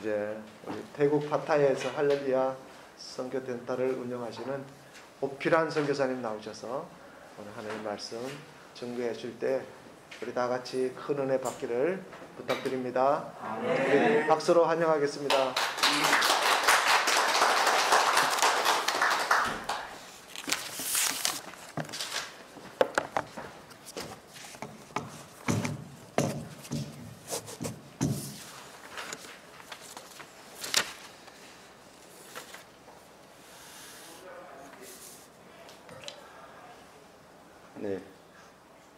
이제 우리 태국 파타야에서 할렐루야 선교 센터를 운영하시는 오필한 선교사님 나오셔서 오늘 하나님 말씀 증거해 줄 때 우리 다 같이 큰 은혜 받기를 부탁드립니다. 우리 박수로 환영하겠습니다. 네,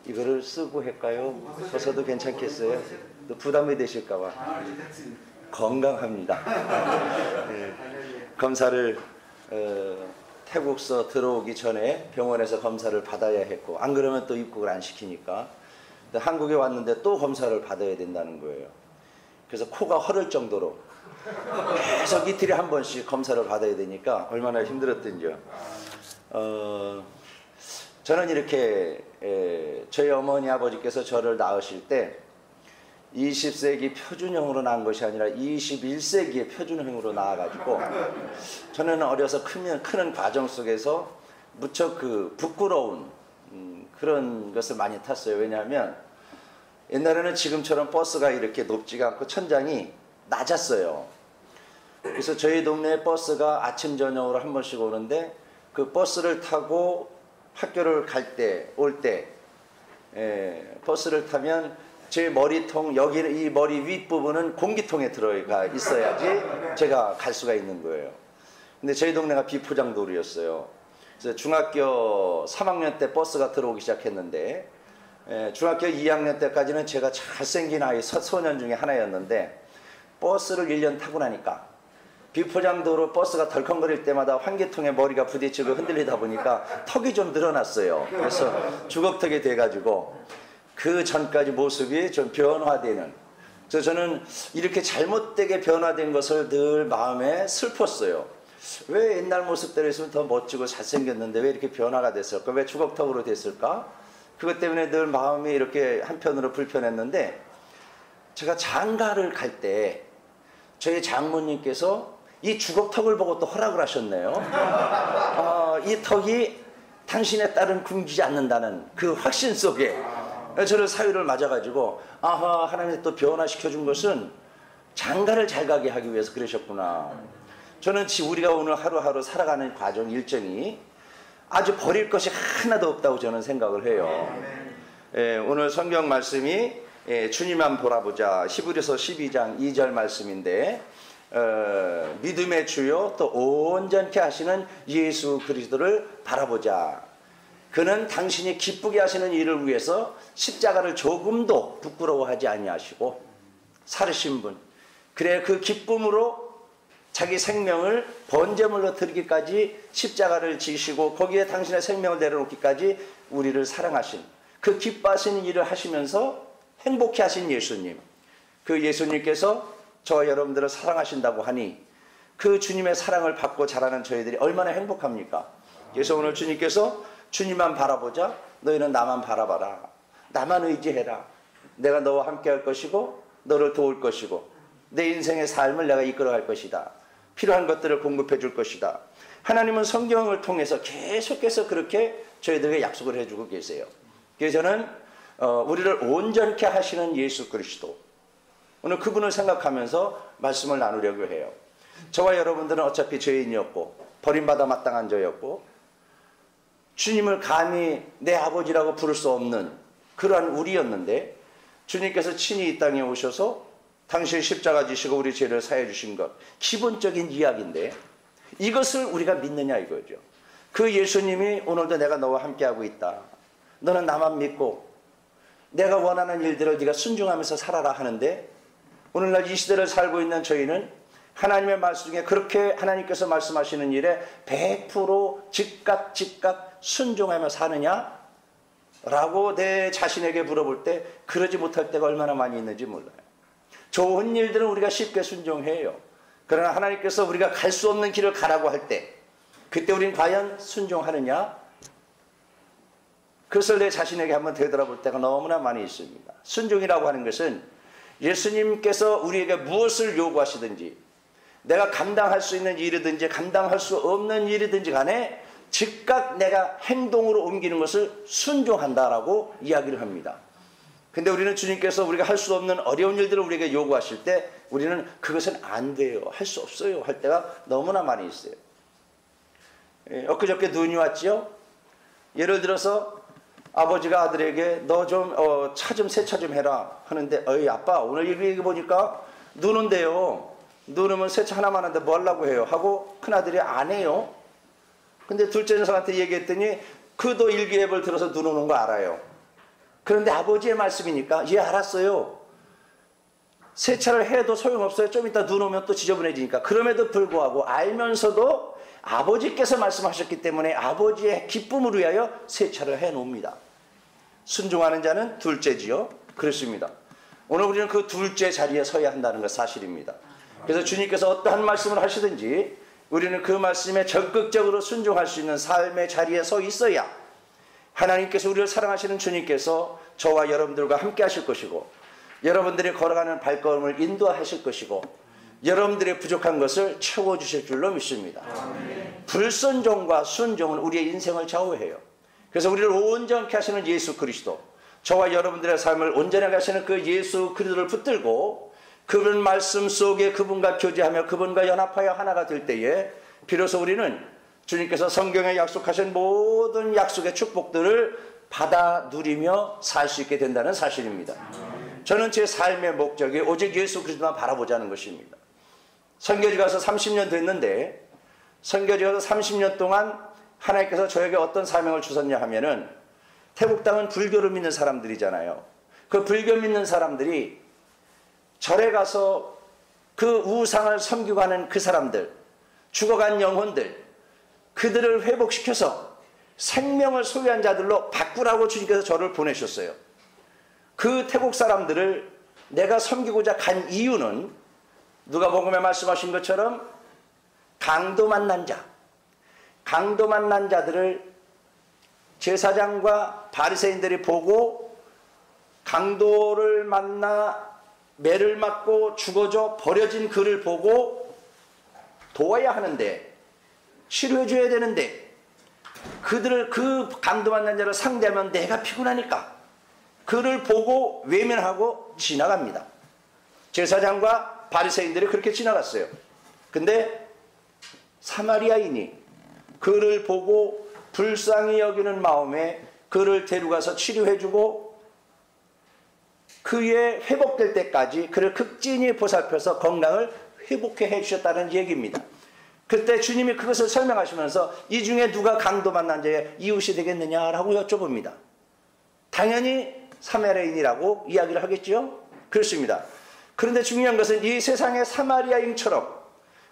이거를 쓰고 할까요? 벗어도 괜찮겠어요? 또 부담이 되실까봐. 건강합니다. 네, 검사를 태국서 들어오기 전에 병원에서 검사를 받아야 했고, 안 그러면 또 입국을 안 시키니까 한국에 왔는데 또 검사를 받아야 된다는 거예요. 그래서 코가 허를 정도로 계속 이틀에 한 번씩 검사를 받아야 되니까 얼마나 힘들었던지요. 저는 이렇게 저희 어머니 아버지께서 저를 낳으실 때 20세기 표준형으로 낳은 것이 아니라 21세기의 표준형으로 낳아가지고 저는 어려서 크는 과정 속에서 무척 부끄러운 그런 것을 많이 탔어요. 왜냐하면 옛날에는 지금처럼 버스가 이렇게 높지가 않고 천장이 낮았어요. 그래서 저희 동네에 버스가 아침 저녁으로 한 번씩 오는데 그 버스를 타고 학교를 갈 때, 올 때, 버스를 타면 제 머리통, 여기는 이 머리 윗부분은 공기통에 들어가 있어야지 제가 갈 수가 있는 거예요. 근데 저희 동네가 비포장도로였어요. 그래서 중학교 3학년 때 버스가 들어오기 시작했는데, 중학교 2학년 때까지는 제가 잘생긴 아이 소년 중에 하나였는데, 버스를 1년 타고 나니까 비포장도로 버스가 덜컹거릴 때마다 환기통에 머리가 부딪히고 흔들리다 보니까 턱이 좀 늘어났어요. 그래서 주걱턱이 돼가지고 그 전까지 모습이 좀 변화되는, 그래서 저는 이렇게 잘못되게 변화된 것을 늘 마음에 슬펐어요. 왜 옛날 모습대로 있으면 더 멋지고 잘생겼는데 왜 이렇게 변화가 됐을까? 왜 주걱턱으로 됐을까? 그것 때문에 늘 마음이 이렇게 한편으로 불편했는데, 제가 장가를 갈 때 저희 장모님께서 이 주걱턱을 보고 또 허락을 하셨네요. 이 턱이 당신의 딸은 굶기지 않는다는 그 확신 속에 저를 사유를 맞아가지고, 아하, 하나님이 또 변화시켜준 것은 장가를 잘 가게 하기 위해서 그러셨구나. 저는 우리가 오늘 하루하루 살아가는 과정 일정이 아주 버릴 것이 하나도 없다고 저는 생각을 해요. 오늘 성경 말씀이 주님만 보라보자, 히브리서 12장 2절 말씀인데, 믿음의 주요 또 온전케 하시는 예수 그리스도를 바라보자. 그는 당신이 기쁘게 하시는 일을 위해서 십자가를 조금도 부끄러워하지 아니하시고 살으신 분, 그래 그 기쁨으로 자기 생명을 번제물로 드리기까지 십자가를 지시고 거기에 당신의 생명을 내려놓기까지 우리를 사랑하신, 그 기뻐하시는 일을 하시면서 행복해 하신 예수님, 그 예수님께서 저와 여러분들을 사랑하신다고 하니 그 주님의 사랑을 받고 자라는 저희들이 얼마나 행복합니까? 그래서 오늘 주님께서 주님만 바라보자, 너희는 나만 바라봐라, 나만 의지해라, 내가 너와 함께 할 것이고 너를 도울 것이고 내 인생의 삶을 내가 이끌어갈 것이다, 필요한 것들을 공급해 줄 것이다. 하나님은 성경을 통해서 계속해서 그렇게 저희들에게 약속을 해주고 계세요. 그래서 저는 우리를 온전케 하시는 예수 그리스도, 오늘 그분을 생각하면서 말씀을 나누려고 해요. 저와 여러분들은 어차피 죄인이었고 버림받아 마땅한 자였고 주님을 감히 내 아버지라고 부를 수 없는 그러한 우리였는데, 주님께서 친히 이 땅에 오셔서 당신의 십자가 지시고 우리 죄를 사해 주신 것, 기본적인 이야기인데 이것을 우리가 믿느냐 이거죠. 그 예수님이 오늘도 내가 너와 함께하고 있다, 너는 나만 믿고 내가 원하는 일들을 네가 순종하면서 살아라 하는데, 오늘날 이 시대를 살고 있는 저희는 하나님의 말씀 중에 그렇게 하나님께서 말씀하시는 일에 100% 즉각 순종하며 사느냐? 라고 내 자신에게 물어볼 때 그러지 못할 때가 얼마나 많이 있는지 몰라요. 좋은 일들은 우리가 쉽게 순종해요. 그러나 하나님께서 우리가 갈 수 없는 길을 가라고 할 때 그때 우린 과연 순종하느냐? 그것을 내 자신에게 한번 되돌아볼 때가 너무나 많이 있습니다. 순종이라고 하는 것은 예수님께서 우리에게 무엇을 요구하시든지, 내가 감당할 수 있는 일이든지 감당할 수 없는 일이든지 간에 즉각 내가 행동으로 옮기는 것을 순종한다라고 이야기를 합니다. 근데 우리는 주님께서 우리가 할 수 없는 어려운 일들을 우리에게 요구하실 때 우리는 그것은 안 돼요, 할 수 없어요 할 때가 너무나 많이 있어요. 엊그저께 눈이 왔지요. 예를 들어서 아버지가 아들에게 너 좀 세차 좀 해라 하는데, 어이 아빠 오늘 일기 보니까 눈 온대요. 눈 오면 세차 하나만 하는데 뭐 하려고 해요 하고 큰아들이 안 해요. 근데 둘째 녀석한테 얘기했더니 그도 일기예보를 들어서 눈 오는 거 알아요. 그런데 아버지의 말씀이니까 예 알았어요. 세차를 해도 소용없어요. 좀 이따 눈 오면 또 지저분해지니까. 그럼에도 불구하고 알면서도 아버지께서 말씀하셨기 때문에 아버지의 기쁨을 위하여 세차를 해놓습니다. 순종하는 자는 둘째지요. 그렇습니다. 오늘 우리는 그 둘째 자리에 서야 한다는 것 사실입니다. 그래서 주님께서 어떠한 말씀을 하시든지 우리는 그 말씀에 적극적으로 순종할 수 있는 삶의 자리에 서 있어야 하나님께서 우리를 사랑하시는 주님께서 저와 여러분들과 함께 하실 것이고, 여러분들이 걸어가는 발걸음을 인도하실 것이고, 여러분들의 부족한 것을 채워주실 줄로 믿습니다. 불순종과 순종은 우리의 인생을 좌우해요. 그래서 우리를 온전케 하시는 예수 그리스도, 저와 여러분들의 삶을 온전하게 하시는 그 예수 그리스도를 붙들고 그분 말씀 속에 그분과 교제하며 그분과 연합하여 하나가 될 때에 비로소 우리는 주님께서 성경에 약속하신 모든 약속의 축복들을 받아 누리며 살 수 있게 된다는 사실입니다. 저는 제 삶의 목적이 오직 예수 그리스도만 바라보자는 것입니다. 선교지 가서 30년 됐는데, 선교지 가서 30년 동안 하나님께서 저에게 어떤 사명을 주셨냐 하면은, 태국 땅은 불교를 믿는 사람들이잖아요. 그 불교 믿는 사람들이 절에 가서 그 우상을 섬기고 하는 그 사람들, 죽어간 영혼들, 그들을 회복시켜서 생명을 소유한 자들로 바꾸라고 주님께서 저를 보내셨어요. 그 태국 사람들을 내가 섬기고자 간 이유는 누가복음에 말씀하신 것처럼 강도 만난 자들을 제사장과 바리새인들이 보고 강도를 만나 매를 맞고 죽어져 버려진 그를 보고 도와야 하는데, 치료해 줘야 되는데, 그들을 그 강도 만난 자를 상대하면 내가 피곤하니까 그를 보고 외면하고 지나갑니다. 제사장과 바리새인들이 그렇게 지나갔어요. 근데 사마리아인이 그를 보고 불쌍히 여기는 마음에 그를 데려가서 치료해주고 그의 회복될 때까지 그를 극진히 보살펴서 건강을 회복해 해주셨다는 얘기입니다. 그때 주님이 그것을 설명하시면서 이 중에 누가 강도 만난 자의 이웃이 되겠느냐라고 여쭤봅니다. 당연히 사마리아인이라고 이야기를 하겠죠. 그렇습니다. 그런데 중요한 것은 이 세상의 사마리아인처럼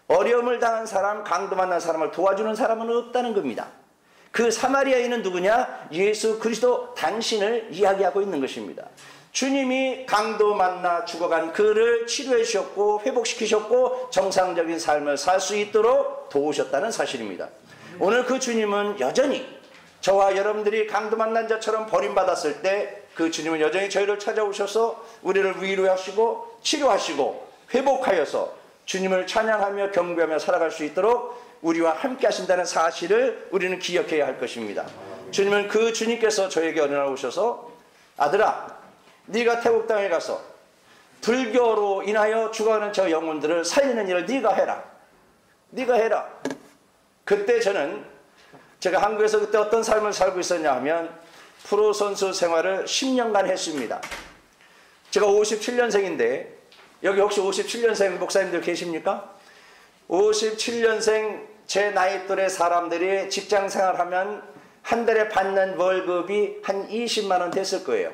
어려움을 당한 사람, 강도 만난 사람을 도와주는 사람은 없다는 겁니다. 그 사마리아인은 누구냐? 예수 그리스도 당신을 이야기하고 있는 것입니다. 주님이 강도 만나 죽어간 그를 치료해 주셨고 회복시키셨고 정상적인 삶을 살 수 있도록 도우셨다는 사실입니다. 오늘 그 주님은 여전히 저와 여러분들이 강도 만난 자처럼 버림받았을 때 그 주님은 여전히 저희를 찾아오셔서 우리를 위로하시고 치료하시고 회복하여서 주님을 찬양하며 경배하며 살아갈 수 있도록 우리와 함께 하신다는 사실을 우리는 기억해야 할 것입니다. 주님은 그 주님께서 저에게 어느 날 오셔서, 아들아, 네가 태국 땅에 가서 불교로 인하여 죽어가는 저 영혼들을 살리는 일을 네가 해라. 네가 해라. 그때 제가 한국에서 그때 어떤 삶을 살고 있었냐 하면 프로 선수 생활을 10년간 했습니다. 제가 57년생인데 여기 혹시 57년생 목사님들 계십니까? 57년생 제 나이 또래 사람들이 직장 생활하면 한 달에 받는 월급이 한 20만 원 됐을 거예요.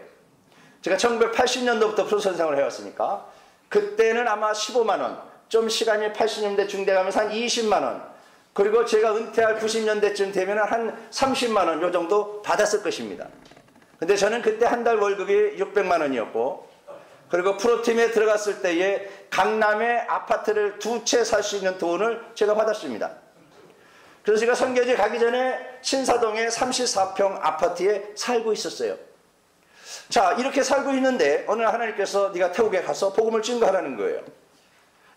제가 1980년도부터 프로 선수 생활을 해왔으니까 그때는 아마 15만 원, 좀 시간이 80년대 중대 가면서 한 20만 원, 그리고 제가 은퇴할 90년대쯤 되면 한 30만 원 요 정도 받았을 것입니다. 근데 저는 그때 한 달 월급이 600만 원이었고, 그리고 프로팀에 들어갔을 때에 강남에 아파트를 2채 살 수 있는 돈을 제가 받았습니다. 그래서 제가 선교지 가기 전에 신사동의 34평 아파트에 살고 있었어요. 자, 이렇게 살고 있는데 어느 날 하나님께서 네가 태국에 가서 복음을 증거하라는 거예요.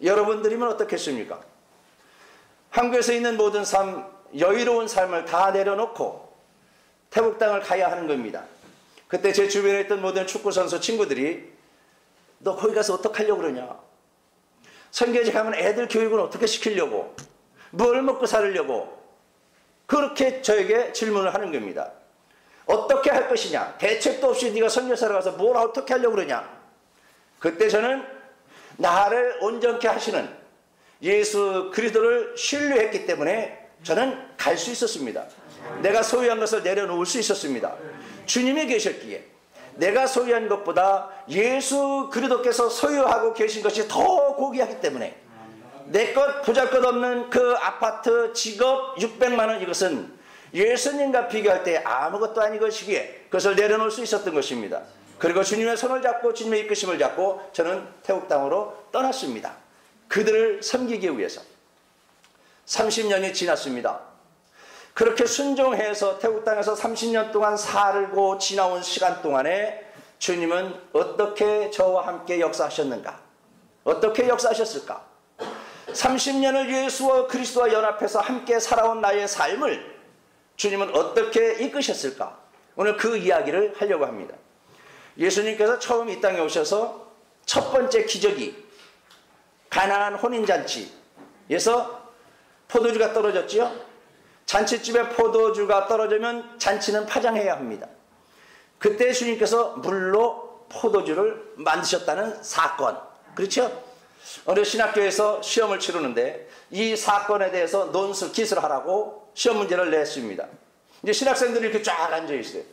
여러분들이면 어떻겠습니까? 한국에서 있는 모든 삶, 여유로운 삶을 다 내려놓고 태국 땅을 가야 하는 겁니다. 그때 제 주변에 있던 모든 축구선수 친구들이 너 거기 가서 어떡하려고 그러냐? 선교지 가면 애들 교육은 어떻게 시키려고? 뭘 먹고 살으려고? 그렇게 저에게 질문을 하는 겁니다. 어떻게 할 것이냐? 대책도 없이 네가 선교사로 가서 뭘 어떻게 하려고 그러냐? 그때 저는 나를 온전케 하시는 예수 그리스도를 신뢰했기 때문에 저는 갈 수 있었습니다. 내가 소유한 것을 내려놓을 수 있었습니다. 주님이 계셨기에 내가 소유한 것보다 예수 그리스도께서 소유하고 계신 것이 더 고귀하기 때문에 내 것 보잘것없는 그 아파트 직업 600만 원 이것은 예수님과 비교할 때 아무것도 아닌 것이기에 그것을 내려놓을 수 있었던 것입니다. 그리고 주님의 손을 잡고 주님의 이끄심을 잡고 저는 태국 땅으로 떠났습니다. 그들을 섬기기 위해서. 30년이 지났습니다. 그렇게 순종해서 태국 땅에서 30년 동안 살고 지나온 시간 동안에 주님은 어떻게 저와 함께 역사하셨는가? 어떻게 역사하셨을까? 30년을 예수와 그리스도와 연합해서 함께 살아온 나의 삶을 주님은 어떻게 이끄셨을까? 오늘 그 이야기를 하려고 합니다. 예수님께서 처음 이 땅에 오셔서 첫 번째 기적이 가나안 혼인잔치에서 포도주가 떨어졌지요. 잔치집에 포도주가 떨어지면 잔치는 파장해야 합니다. 그때 주님께서 물로 포도주를 만드셨다는 사건. 그렇죠? 어느 신학교에서 시험을 치르는데 이 사건에 대해서 논술, 기술하라고 시험 문제를 냈습니다. 이제 신학생들이 이렇게 쫙 앉아 있어요.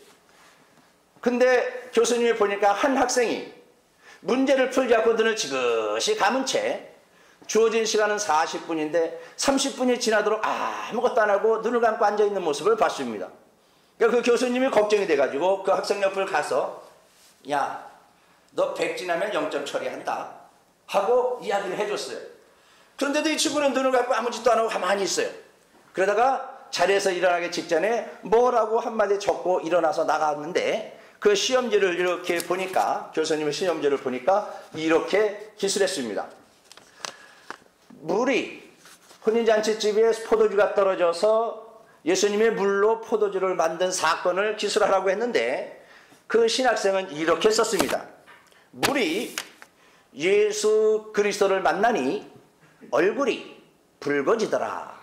근데 교수님이 보니까 한 학생이 문제를 풀지 않고 눈을 지그시 감은 채 주어진 시간은 40분인데 30분이 지나도록 아무것도 안 하고 눈을 감고 앉아있는 모습을 봤습니다. 그러니까 그 교수님이 걱정이 돼가지고 그 학생 옆을 가서 야, 너 100 지나면 0점 처리한다 하고 이야기를 해줬어요. 그런데도 이 친구는 눈을 감고 아무 짓도 안 하고 가만히 있어요. 그러다가 자리에서 일어나기 직전에 뭐라고 한마디 적고 일어나서 나갔는데 그 시험지를 이렇게 보니까 교수님의 시험지를 보니까 이렇게 기술했습니다. 물이 혼인잔치집에 포도주가 떨어져서 예수님의 물로 포도주를 만든 사건을 기술하라고 했는데 그 신학생은 이렇게 썼습니다. 물이 예수 그리스도를 만나니 얼굴이 붉어지더라.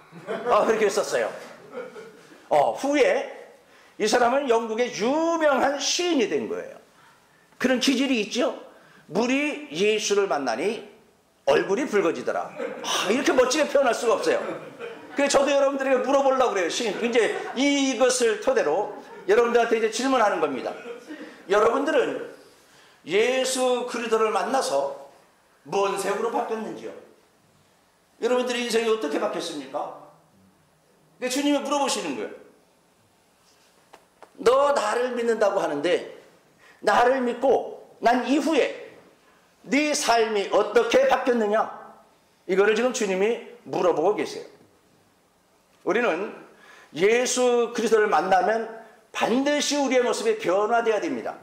그렇게 썼어요. 후에 이 사람은 영국의 유명한 시인이 된 거예요. 그런 기질이 있죠. 물이 예수를 만나니 얼굴이 붉어지더라. 이렇게 멋지게 표현할 수가 없어요. 그래서 저도 여러분들에게 물어보려고 그래요. 시인. 이제 이것을 토대로 여러분들한테 이제 질문하는 겁니다. 여러분들은 예수 그리스도를 만나서 뭔 색으로 바뀌었는지요? 여러분들의 인생이 어떻게 바뀌었습니까? 주님이 물어보시는 거예요. 너 나를 믿는다고 하는데 나를 믿고 난 이후에 네 삶이 어떻게 바뀌었느냐? 이거를 지금 주님이 물어보고 계세요. 우리는 예수 그리스도를 만나면 반드시 우리의 모습이 변화되어야 됩니다.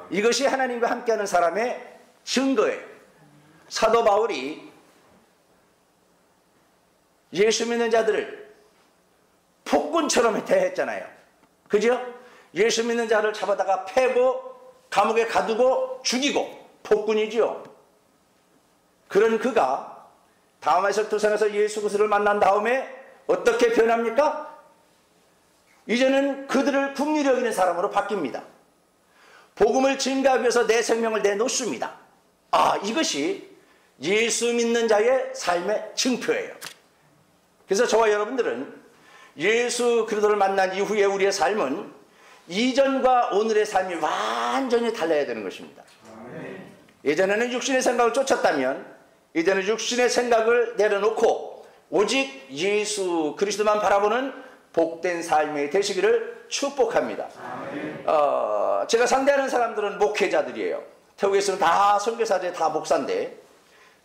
이것이 하나님과 함께하는 사람의 증거예요. 사도 바울이 예수 믿는 자들을 폭군처럼 대했잖아요. 그죠? 예수 믿는 자를 잡아다가 패고 감옥에 가두고 죽이고 폭군이지요. 그런 그가 다마에서 두산에서 예수 그리스도를 만난 다음에 어떻게 변합니까? 이제는 그들을 긍휼히 여기는 사람으로 바뀝니다. 복음을 증가하기 위해서 내 생명을 내놓습니다. 이것이 예수 믿는 자의 삶의 증표예요. 그래서 저와 여러분들은 예수 그리스도를 만난 이후에 우리의 삶은 이전과 오늘의 삶이 완전히 달라야 되는 것입니다. 예전에는 육신의 생각을 쫓았다면 이제는 육신의 생각을 내려놓고 오직 예수 그리스도만 바라보는 복된 삶이 되시기를 축복합니다. 제가 상대하는 사람들은 목회자들이에요. 태국에서는 다 선교사들, 다 목사인데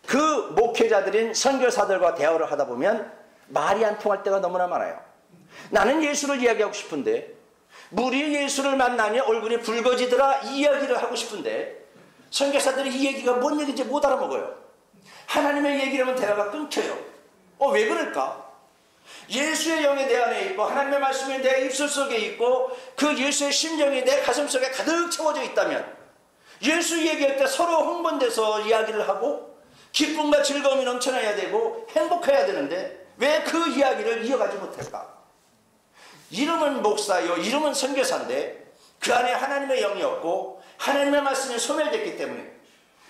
그 목회자들인 선교사들과 대화를 하다 보면 말이 안 통할 때가 너무나 많아요. 나는 예수를 이야기하고 싶은데 물이 예수를 만나니 얼굴이 붉어지더라 이 이야기를 하고 싶은데 선교사들이 이 얘기가 뭔 얘기인지 못 알아먹어요. 하나님의 얘기라면 대화가 끊겨요. 왜 그럴까? 예수의 영이 내 안에 있고 하나님의 말씀이 내 입술 속에 있고 그 예수의 심령이 내 가슴 속에 가득 채워져 있다면 예수 얘기할 때 서로 흥분돼서 이야기를 하고 기쁨과 즐거움이 넘쳐나야 되고 행복해야 되는데 왜 그 이야기를 이어가지 못할까? 이름은 목사요, 이름은 선교사인데 그 안에 하나님의 영이 없고 하나님의 말씀이 소멸됐기 때문에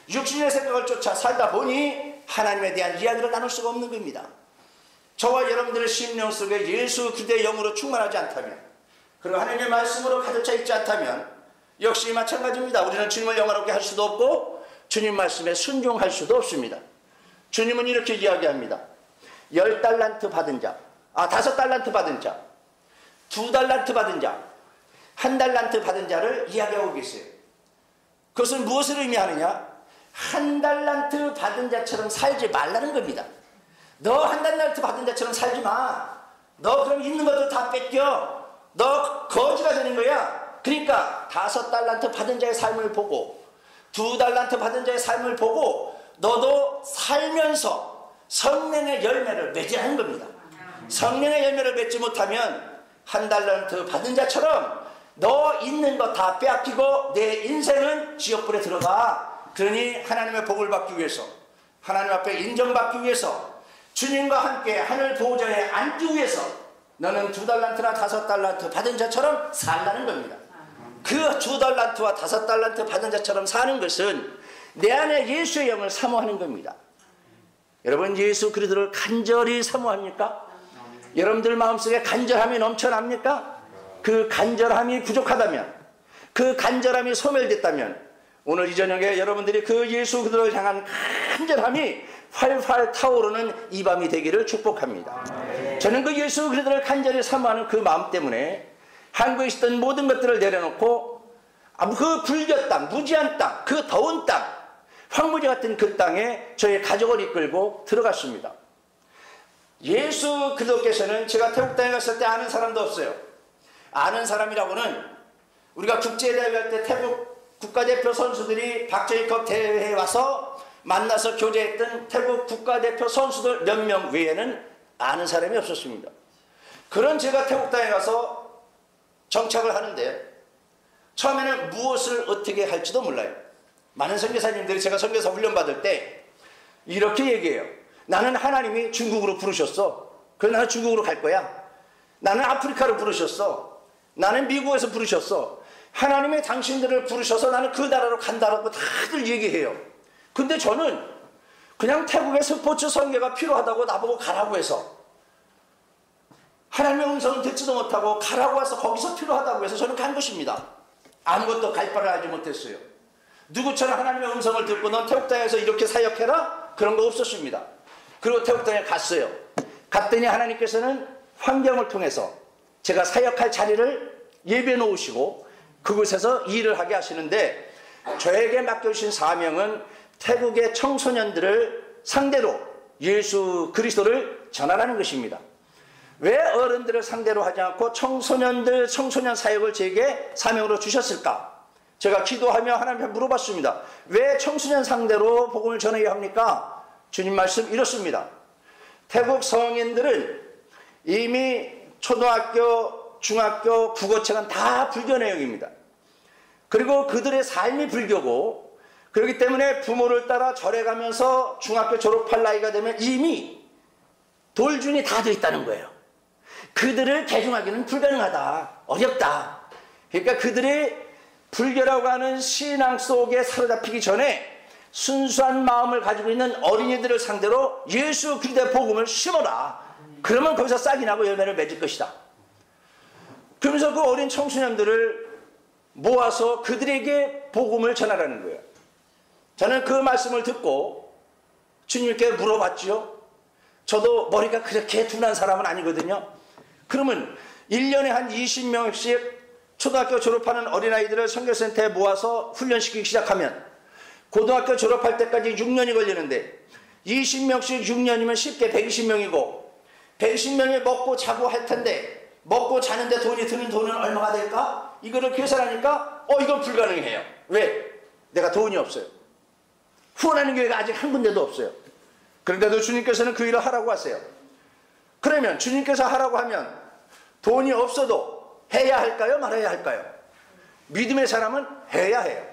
육신의 생각을 쫓아 살다 보니 하나님에 대한 이야기를 나눌 수가 없는 겁니다. 저와 여러분들의 심령 속에 예수 그리스도의 영으로 충만하지 않다면 그리고 하나님의 말씀으로 가득 차 있지 않다면 역시 마찬가지입니다. 우리는 주님을 영화롭게 할 수도 없고 주님 말씀에 순종할 수도 없습니다. 주님은 이렇게 이야기합니다. 10달란트 받은 자, 5달란트 받은 자, 2달란트 받은 자, 1달란트 받은 자를 이야기하고 계세요. 그것은 무엇을 의미하느냐? 1달란트 받은 자처럼 살지 말라는 겁니다. 너 1달란트 받은 자처럼 살지 마. 너 그럼 있는 것도 다 뺏겨. 너 거지가 되는 거야. 그러니까 5달란트 받은 자의 삶을 보고 2달란트 받은 자의 삶을 보고 너도 살면서 성령의 열매를 맺으라는 겁니다. 성령의 열매를 맺지 못하면 1달란트 받은 자처럼 너 있는 거 다 빼앗기고 내 인생은 지옥불에 들어가. 그러니 하나님의 복을 받기 위해서 하나님 앞에 인정받기 위해서 주님과 함께 하늘 보호자에 앉기 위해서 너는 2달란트나 5달란트 받은 자처럼 살라는 겁니다. 그 2달란트와 5달란트 받은 자처럼 사는 것은 내 안에 예수의 영을 사모하는 겁니다. 여러분 예수 그리스도를 간절히 사모합니까? 여러분들 마음속에 간절함이 넘쳐납니까? 그 간절함이 부족하다면 그 간절함이 소멸됐다면 오늘 이 저녁에 여러분들이 그 예수 그리스도를 향한 간절함이 활활 타오르는 이 밤이 되기를 축복합니다. 저는 그 예수 그리스도를 간절히 사모하는 그 마음 때문에 한국에 있었던 모든 것들을 내려놓고 그 불교 땅, 무지한 땅, 그 더운 땅, 황무지 같은 그 땅에 저의 가족을 이끌고 들어갔습니다. 예수 그리스도께서는 제가 태국 땅에 갔을 때 아는 사람도 없어요. 아는 사람이라고는 우리가 국제대회 할 때 태국 국가대표 선수들이 박제이컵 대회에 와서 만나서 교제했던 태국 국가대표 선수들 몇 명 외에는 아는 사람이 없었습니다. 그런 제가 태국 땅에 가서 정착을 하는데 처음에는 무엇을 어떻게 할지도 몰라요. 많은 선교사님들이 제가 선교사 훈련 받을 때 이렇게 얘기해요. 나는 하나님이 중국으로 부르셨어. 그래서 나는 중국으로 갈 거야. 나는 아프리카로 부르셨어. 나는 미국에서 부르셨어. 하나님이 당신들을 부르셔서 나는 그 나라로 간다라고 다들 얘기해요. 근데 저는 그냥 태국의 스포츠 선교가 필요하다고 나보고 가라고 해서 하나님의 음성은 듣지도 못하고 가라고 해서 거기서 필요하다고 해서 저는 간 것입니다. 아무것도 갈 바를 알지 못했어요. 누구처럼 하나님의 음성을 듣고 넌 태국 땅에서 이렇게 사역해라? 그런 거 없었습니다. 그리고 태국 땅에 갔어요. 갔더니 하나님께서는 환경을 통해서 제가 사역할 자리를 예비해 놓으시고 그곳에서 일을 하게 하시는데 저에게 맡겨주신 사명은 태국의 청소년들을 상대로 예수 그리스도를 전하라는 것입니다. 왜 어른들을 상대로 하지 않고 청소년 사역을 제게 사명으로 주셨을까? 제가 기도하며 하나님께 물어봤습니다. 왜 청소년 상대로 복음을 전해야 합니까? 주님 말씀 이렇습니다. 태국 성인들은 이미 초등학교, 중학교, 국어책은 다 불교 내용입니다. 그리고 그들의 삶이 불교고 그렇기 때문에 부모를 따라 절에 가면서 중학교 졸업할 나이가 되면 이미 돌준이 다 되어 있다는 거예요. 그들을 개종하기는 불가능하다. 어렵다. 그러니까 그들이 불교라고 하는 신앙 속에 사로잡히기 전에 순수한 마음을 가지고 있는 어린이들을 상대로 예수 그리스도의 복음을 심어라. 그러면 거기서 싹이 나고 열매를 맺을 것이다. 그러면서 그 어린 청소년들을 모아서 그들에게 복음을 전하라는 거예요. 저는 그 말씀을 듣고 주님께 물어봤지요. 저도 머리가 그렇게 둔한 사람은 아니거든요. 그러면 1년에 한 20명씩 초등학교 졸업하는 어린아이들을 선교센터에 모아서 훈련시키기 시작하면 고등학교 졸업할 때까지 6년이 걸리는데 20명씩 6년이면 쉽게 120명이고 120명이 먹고 자고 할 텐데 먹고 자는데 돈이 드는 돈은 얼마가 될까? 이거를 계산하니까 이건 불가능해요. 왜? 내가 돈이 없어요. 후원하는 교회가 아직 한 군데도 없어요. 그런데도 주님께서는 그 일을 하라고 하세요. 그러면 주님께서 하라고 하면 돈이 없어도 해야 할까요? 말아야 할까요? 믿음의 사람은 해야 해요.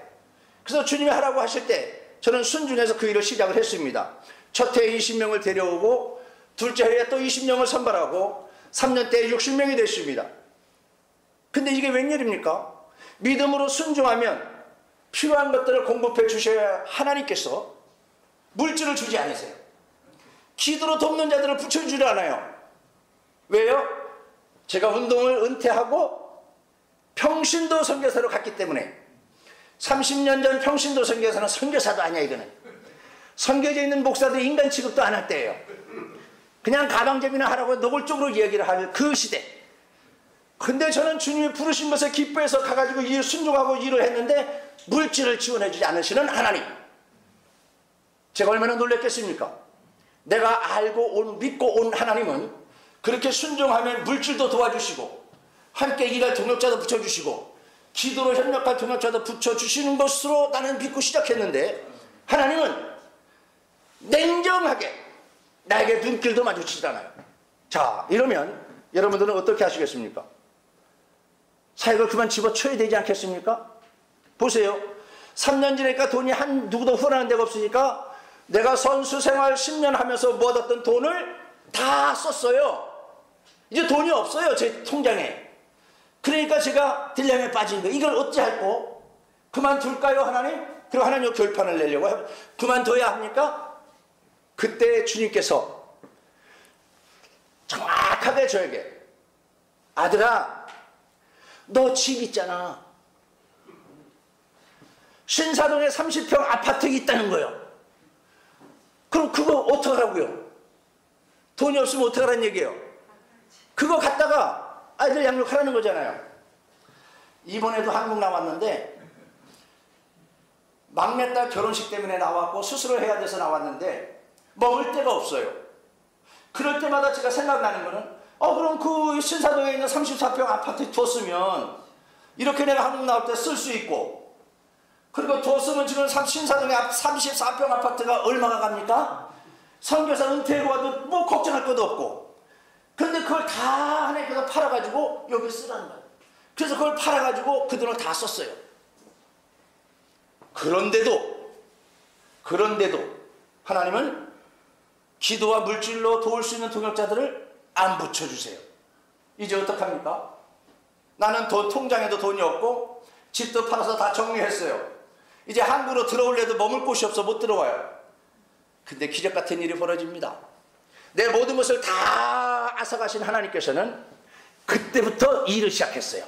그래서 주님이 하라고 하실 때 저는 순종해서 그 일을 시작을 했습니다. 첫 해에 20명을 데려오고 둘째 해에 또 20명을 선발하고 3년 때에 60명이 됐습니다. 근데 이게 웬일입니까? 믿음으로 순종하면 필요한 것들을 공급해 주셔야 하나님께서 물질을 주지 않으세요. 기도로 돕는 자들을 붙여주지 않아요. 왜요? 제가 운동을 은퇴하고 평신도 선교사로 갔기 때문에 30년 전 평신도 선교사는 선교사도 아니야. 이거는 선교지에 있는 목사들이 인간 취급도 안 할 때예요. 그냥 가방잡이나 하라고 노골적으로 이야기를 할 그 시대. 근데 저는 주님이 부르신 것에 기뻐해서 가가지고 일 순종하고 일을 했는데 물질을 지원해 주지 않으시는 하나님. 제가 얼마나 놀랐겠습니까? 내가 알고 믿고 온 하나님은 그렇게 순종하면 물질도 도와주시고 함께 일할 동역자도 붙여주시고 기도로 협력할 동역자도 붙여주시는 것으로 나는 믿고 시작했는데 하나님은 냉정하게 나에게 눈길도 마주치지 않아요. 자, 이러면 여러분들은 어떻게 하시겠습니까? 사역을 그만 집어쳐야 되지 않겠습니까? 보세요. 3년 지나니까 돈이 누구도 후원하는 데가 없으니까 내가 선수 생활 10년 하면서 모았던 돈을 다 썼어요. 이제 돈이 없어요. 제 통장에. 그러니까 제가 딜레마에 빠진 거예요. 이걸 어찌할꼬? 그만둘까요, 하나님? 그리고 하나님 결판을 내려고 그만둬야 합니까? 그때 주님께서 정확하게 저에게 아들아, 너 집 있잖아. 신사동에 30평 아파트 있다는 거예요. 그럼 그거 어떡하라고요? 돈이 없으면 어떡하라는 얘기예요? 그거 갖다가 아이들 양육하라는 거잖아요. 이번에도 한국 나왔는데 막내딸 결혼식 때문에 나왔고 수술을 해야 돼서 나왔는데 먹을 데가 없어요. 그럴 때마다 제가 생각나는 거는 그럼 그 신사동에 있는 34평 아파트 뒀으면 이렇게 내가 한국 나올 때 쓸 수 있고, 그리고 뒀으면 지금 신사동에 34평 아파트가 얼마가 갑니까? 선교사 은퇴하고 와도 뭐 걱정할 것도 없고. 그런데 그걸 다 하나님께서 팔아가지고 여기 쓰라는 거예요. 그래서 그걸 팔아가지고 그 돈을 다 썼어요. 그런데도 하나님은 기도와 물질로 도울 수 있는 동역자들을 안 붙여주세요. 이제 어떡합니까? 나는 통장에도 돈이 없고 집도 팔아서 다 정리했어요. 이제 한국으로 들어올래도 머물 곳이 없어 못 들어와요. 근데 기적 같은 일이 벌어집니다. 내 모든 것을 다 앗아가신 하나님께서는 그때부터 일을 시작했어요.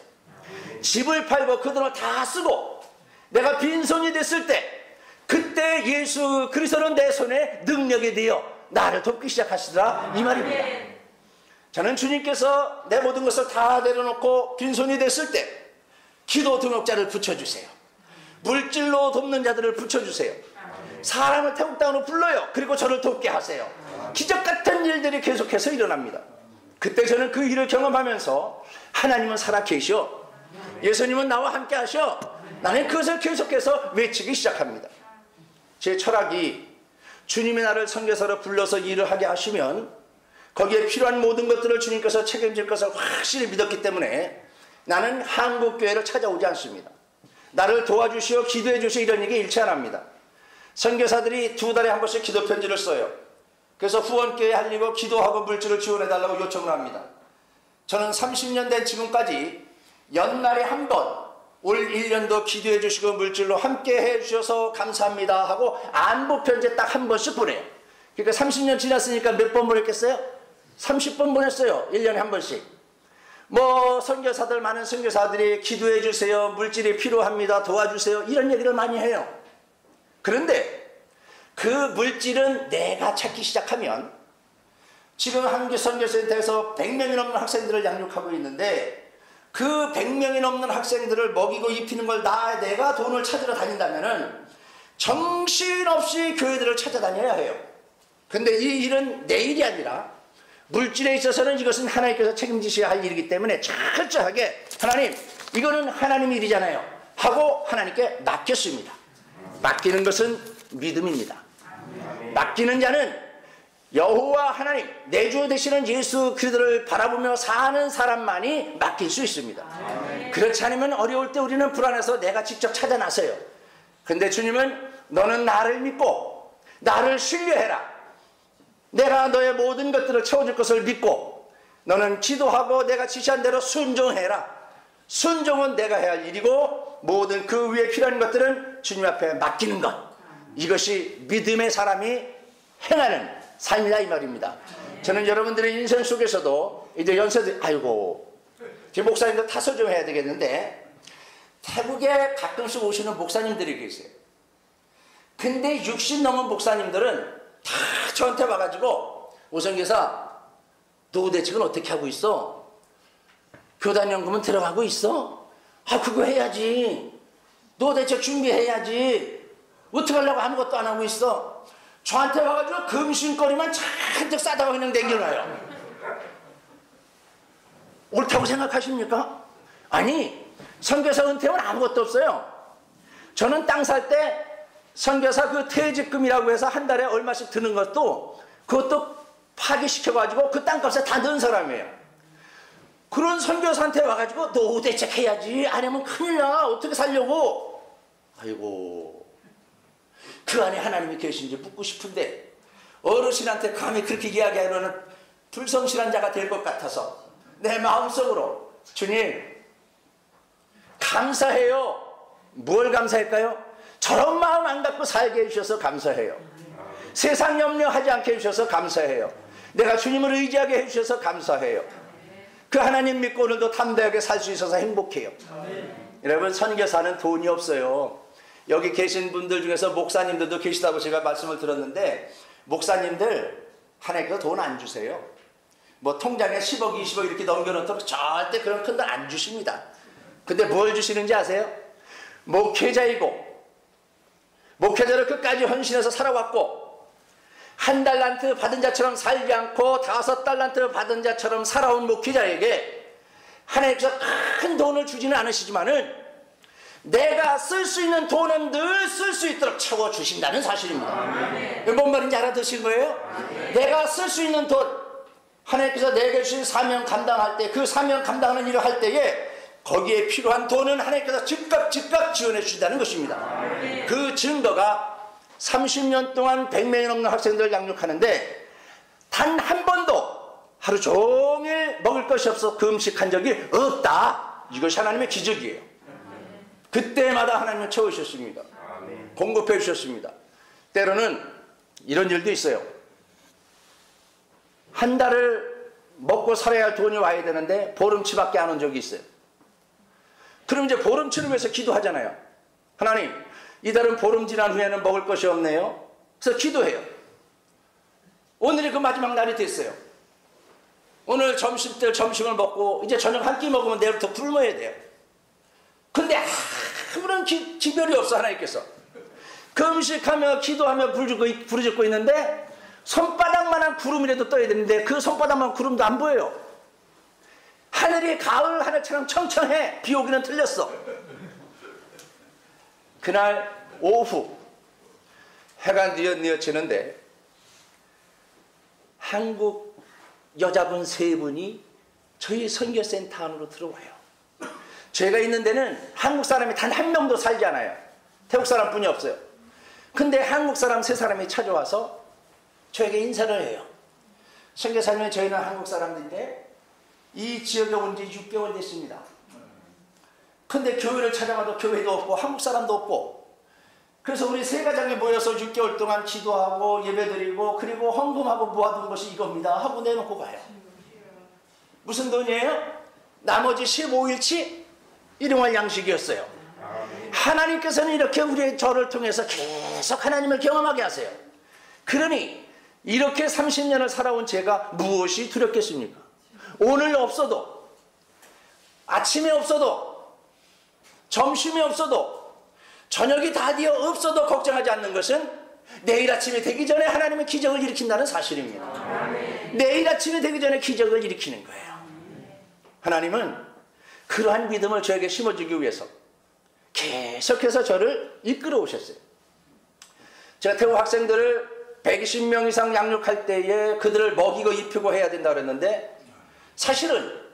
집을 팔고 그 돈을 다 쓰고 내가 빈손이 됐을 때 그때 예수 그리스도는 내 손에 능력이 되어 나를 돕기 시작하시더라, 이 말입니다. 저는 주님께서 내 모든 것을 다 내려놓고 빈손이 됐을 때 기도 동역자를 붙여주세요. 물질로 돕는 자들을 붙여주세요. 사람을 태국 땅으로 불러요. 그리고 저를 돕게 하세요. 기적 같은 일들이 계속해서 일어납니다. 그때 저는 그 일을 경험하면서 하나님은 살아계셔, 예수님은 나와 함께 하셔, 나는 그것을 계속해서 외치기 시작합니다. 제 철학이 주님이 나를 선교사로 불러서 일을 하게 하시면 거기에 필요한 모든 것들을 주님께서 책임질 것을 확실히 믿었기 때문에 나는 한국교회를 찾아오지 않습니다. 나를 도와주시오, 기도해 주시오, 이런 얘기 일치 안 합니다. 선교사들이 2달에 한 번씩 기도 편지를 써요. 그래서 후원교회 알리고 기도하고 물질을 지원해 달라고 요청을 합니다. 저는 30년 된 지금까지 연말에 한 번, 올 1년도 기도해 주시고 물질로 함께 해 주셔서 감사합니다 하고 안부 편지 딱 한 번씩 보내요. 그러니까 30년 지났으니까 몇 번 보냈겠어요? 30번 보냈어요. 1년에 한 번씩. 선교사들, 많은 선교사들이 기도해 주세요, 물질이 필요합니다, 도와주세요, 이런 얘기를 많이 해요. 그런데 그 물질은 내가 찾기 시작하면, 지금 한국 선교센터에서 100명이 넘는 학생들을 양육하고 있는데 그 100명이 넘는 학생들을 먹이고 입히는 걸 내가 돈을 찾으러 다닌다면은 정신없이 교회들을 찾아다녀야 해요. 근데 이 일은 내 일이 아니라 물질에 있어서는 이것은 하나님께서 책임지셔야 할 일이기 때문에 철저하게 하나님 이거는 하나님 일이잖아요 하고 하나님께 맡겼습니다. 맡기는 것은 믿음입니다. 맡기는 자는 여호와 하나님 내 주 되시는 예수 그리스도를 바라보며 사는 사람만이 맡길 수 있습니다. 그렇지 않으면 어려울 때 우리는 불안해서 내가 직접 찾아 나서요. 근데 주님은 너는 나를 믿고 나를 신뢰해라. 내가 너의 모든 것들을 채워줄 것을 믿고 너는 기도하고 내가 지시한 대로 순종해라. 순종은 내가 해야 할 일이고 모든 그 위에 필요한 것들은 주님 앞에 맡기는 것. 이것이 믿음의 사람이 행하는 삶이다 이 말입니다. 저는 여러분들의 인생 속에서도 이제 연세들 아이고 제 목사님도 타소 좀 해야 되겠는데 태국에 가끔씩 오시는 목사님들이 계세요. 근데 60 넘은 목사님들은 다 저한테 와가지고 오성교사 노후 대책은 어떻게 하고 있어? 교단연금은 들어가고 있어? 아 그거 해야지. 노후 대책 준비해야지. 어떻게 하려고 아무것도 안 하고 있어? 저한테 와가지고 금신거리만 잔뜩 싸다가 그냥 남겨놔요. 옳다고 생각하십니까? 아니 선교사 은퇴는 아무것도 없어요. 저는 땅 살 때 선교사 그 퇴직금이라고 해서 한 달에 얼마씩 드는 것도 그것도 파기시켜가지고 그 땅값에 다 넣은 사람이에요. 그런 선교사한테 와가지고 노후 대책 해야지 안 하면 큰일 나 어떻게 살려고. 아이고 그 안에 하나님이 계신지 묻고 싶은데 어르신한테 감히 그렇게 이야기하려는 불성실한 자가 될 것 같아서 내 마음속으로 주님 감사해요. 뭘 감사할까요? 저런 마음 안 갖고 살게 해주셔서 감사해요. 세상 염려하지 않게 해주셔서 감사해요. 내가 주님을 의지하게 해주셔서 감사해요. 그 하나님 믿고 오늘도 담대하게 살 수 있어서 행복해요. 여러분 선교사는 돈이 없어요. 여기 계신 분들 중에서 목사님들도 계시다고 제가 말씀을 들었는데 목사님들 하나님께서 돈 안 주세요. 뭐 통장에 10억 20억 이렇게 넘겨놓도록 절대 그런 큰 돈 안 주십니다. 근데 뭘 주시는지 아세요? 목회자이고 목회자로 끝까지 헌신해서 살아왔고 한 달란트 받은 자처럼 살지 않고 5달란트 받은 자처럼 살아온 목회자에게 하나님께서 큰 돈을 주지는 않으시지만은 내가 쓸 수 있는 돈은 늘 쓸 수 있도록 채워주신다는 사실입니다. 뭔 말인지 알아듣신 거예요? 내가 쓸 수 있는 돈 하나님께서 내게 주신 사명 감당할 때 그 사명 감당하는 일을 할 때에 거기에 필요한 돈은 하나님께서 즉각 지원해 주신다는 것입니다. 그 증거가 30년 동안 100명이 넘는 학생들을 양육하는데 단 한 번도 하루 종일 먹을 것이 없어 금식한 적이 없다. 이것이 하나님의 기적이에요. 그때마다 하나님은 채우셨습니다. 공급해 주셨습니다. 때로는 이런 일도 있어요. 한 달을 먹고 살아야 할 돈이 와야 되는데 보름치밖에 안 온 적이 있어요. 그럼 이제 보름치를 위해서 기도하잖아요. 하나님 이 달은 보름 지난 후에는 먹을 것이 없네요. 그래서 기도해요. 오늘이 그 마지막 날이 됐어요. 오늘 점심 때 점심을 먹고 이제 저녁 한 끼 먹으면 내일부터 굶어야 돼요. 근데 아무런 기별이 없어. 하나님께서 금식하며 기도하며 부르짖고 있는데 손바닥만한 구름이라도 떠야 되는데 그 손바닥만한 구름도 안 보여요. 하늘이 가을 하늘처럼 청청해. 비 오기는 틀렸어. 그날 오후 해가 뉘어지는데 한국 여자분 3분이 저희 선교센터 안으로 들어와요. 제가 있는 데는 한국 사람이 단 한 명도 살지 않아요. 태국 사람뿐이 없어요. 근데 한국 사람 3사람이 찾아와서 저에게 인사를 해요. 선교사님 저희는 한국 사람들인데 이 지역에 온 지 6개월 됐습니다. 근데 교회를 찾아가도 교회도 없고 한국 사람도 없고 그래서 우리 세 가정이 모여서 6개월 동안 기도하고 예배드리고 그리고 헌금하고 모아둔 것이 이겁니다 하고 내놓고 가요. 무슨 돈이에요? 나머지 15일치 일용할 양식이었어요. 하나님께서는 이렇게 우리의 저를 통해서 계속 하나님을 경험하게 하세요. 그러니 이렇게 30년을 살아온 제가 무엇이 두렵겠습니까? 오늘 없어도 아침에 없어도 점심이 없어도 저녁이 다 되어 없어도 걱정하지 않는 것은 내일 아침이 되기 전에 하나님의 기적을 일으킨다는 사실입니다. 내일 아침이 되기 전에 기적을 일으키는 거예요. 하나님은 그러한 믿음을 저에게 심어주기 위해서 계속해서 저를 이끌어 오셨어요. 제가 태국 학생들을 120명 이상 양육할 때에 그들을 먹이고 입히고 해야 된다고 그랬는데, 사실은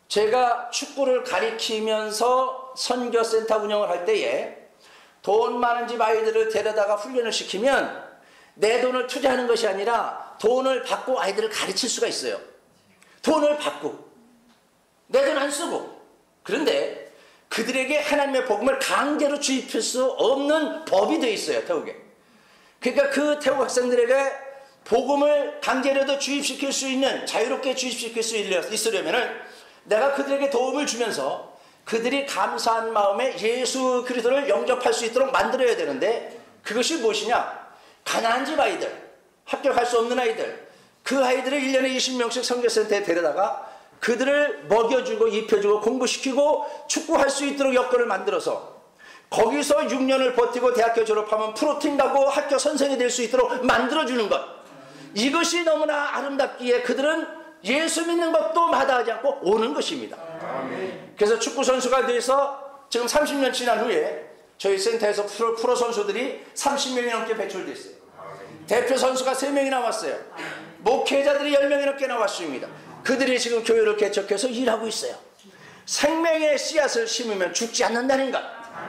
제가 축구를 가리키면서 선교센터 운영을 할 때에 돈 많은 집 아이들을 데려다가 훈련을 시키면 내 돈을 투자하는 것이 아니라 돈을 받고 아이들을 가르칠 수가 있어요. 돈을 받고 내 돈 안 쓰고. 그런데 그들에게 하나님의 복음을 강제로 주입할 수 없는 법이 되어 있어요, 태국에. 그러니까 그 태국 학생들에게 복음을 강제로도 주입시킬 수 있는, 자유롭게 주입시킬 수 있으려면 내가 그들에게 도움을 주면서 그들이 감사한 마음에 예수 그리스도를 영접할 수 있도록 만들어야 되는데, 그것이 무엇이냐? 가난한 집 아이들, 학교 갈 수 없는 아이들, 그 아이들을 1년에 20명씩 선교센터에 데려다가 그들을 먹여주고 입혀주고 공부시키고 축구할 수 있도록 여건을 만들어서 거기서 6년을 버티고 대학교 졸업하면 프로팀 가고 학교 선생이 될 수 있도록 만들어주는 것, 이것이 너무나 아름답기에 그들은 예수 믿는 것도 마다하지 않고 오는 것입니다. 그래서 축구 선수가 돼서 지금 30년 지난 후에 저희 센터에서 프로 선수들이 30명이 넘게 배출됐어요. 대표 선수가 3명이 나왔어요. 목회자들이 10명이 넘게 나왔습니다. 그들이 지금 교회를 개척해서 일하고 있어요. 생명의 씨앗을 심으면 죽지 않는다는 것,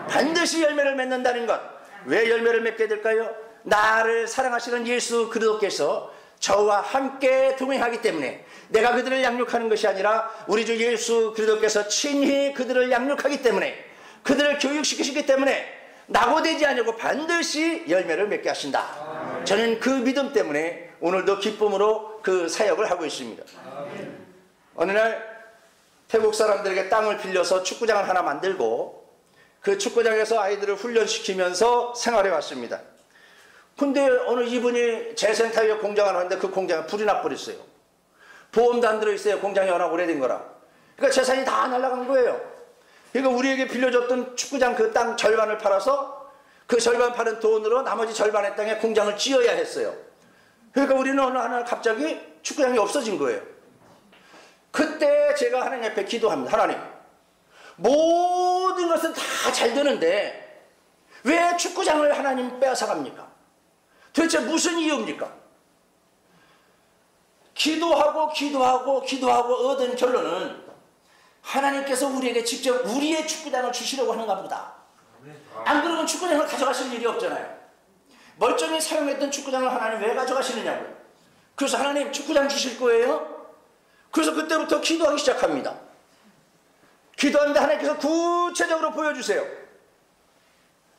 반드시 열매를 맺는다는 것. 왜 열매를 맺게 될까요? 나를 사랑하시는 예수 그리스도께서 저와 함께 동행하기 때문에, 내가 그들을 양육하는 것이 아니라 우리 주 예수 그리스도께서 친히 그들을 양육하기 때문에, 그들을 교육시키시기 때문에 낙오되지 않고 반드시 열매를 맺게 하신다. 저는 그 믿음 때문에 오늘도 기쁨으로 그 사역을 하고 있습니다. 어느 날 태국 사람들에게 땅을 빌려서 축구장을 하나 만들고 그 축구장에서 아이들을 훈련시키면서 생활해 왔습니다. 근데 어느 이분이 제 센터에 공장을 하는데 그 공장에 불이 나버렸어요. 보험도 안 들어있어요. 공장이 워낙 오래된 거라. 그러니까 재산이 다 날아간 거예요. 그러니까 우리에게 빌려줬던 축구장 그 땅 절반을 팔아서 그 절반 파는 돈으로 나머지 절반의 땅에 공장을 지어야 했어요. 그러니까 우리는 어느 날 갑자기 축구장이 없어진 거예요. 그때 제가 하나님 앞에 기도합니다. 하나님, 모든 것은 다 잘 되는데 왜 축구장을 하나님 빼앗아갑니까? 도대체 무슨 이유입니까? 기도하고 얻은 결론은 하나님께서 우리에게 직접 우리의 축구장을 주시려고 하는가 보다. 안 그러면 축구장을 가져가실 일이 없잖아요. 멀쩡히 사용했던 축구장을 하나님 왜 가져가시느냐고요. 그래서 하나님 축구장 주실 거예요? 그래서 그때부터 기도하기 시작합니다. 기도하는데 하나님께서 구체적으로 보여주세요.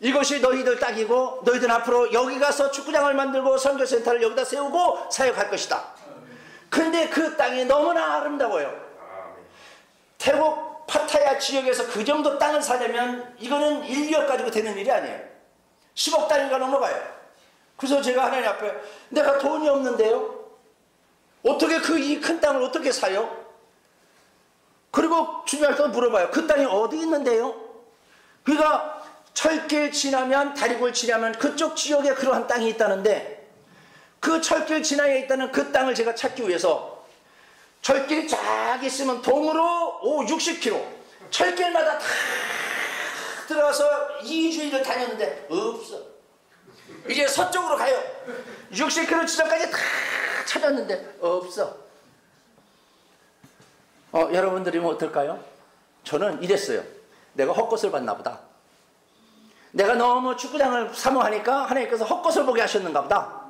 이것이 너희들 땅이고 너희들 앞으로 여기 가서 축구장을 만들고 선교센터를 여기다 세우고 사역할 것이다. 근데 그 땅이 너무나 아름다워요. 태국 파타야 지역에서 그 정도 땅을 사려면 이거는 1억 가지고 되는 일이 아니에요. 10억 단위가 넘어가요. 그래서 제가 하나님 앞에, 내가 돈이 없는데요, 어떻게 이 큰 땅을 어떻게 사요? 그리고 주님께서 물어봐요. 그 땅이 어디 있는데요? 그러니까 철길 지나면, 다리골 지나면 그쪽 지역에 그러한 땅이 있다는데, 그 철길 지나에 있다는 그 땅을 제가 찾기 위해서 철길이 쫙 있으면 동으로 60km 철길마다 다 들어가서 2주일을 다녔는데 없어. 이제 서쪽으로 가요. 60km 지점까지 다 찾았는데 없어. 여러분들이 뭐 어떨까요? 저는 이랬어요. 내가 헛것을 봤나 보다. 내가 너무 축구장을 사모하니까 하나님께서 헛것을 보게 하셨는가 보다.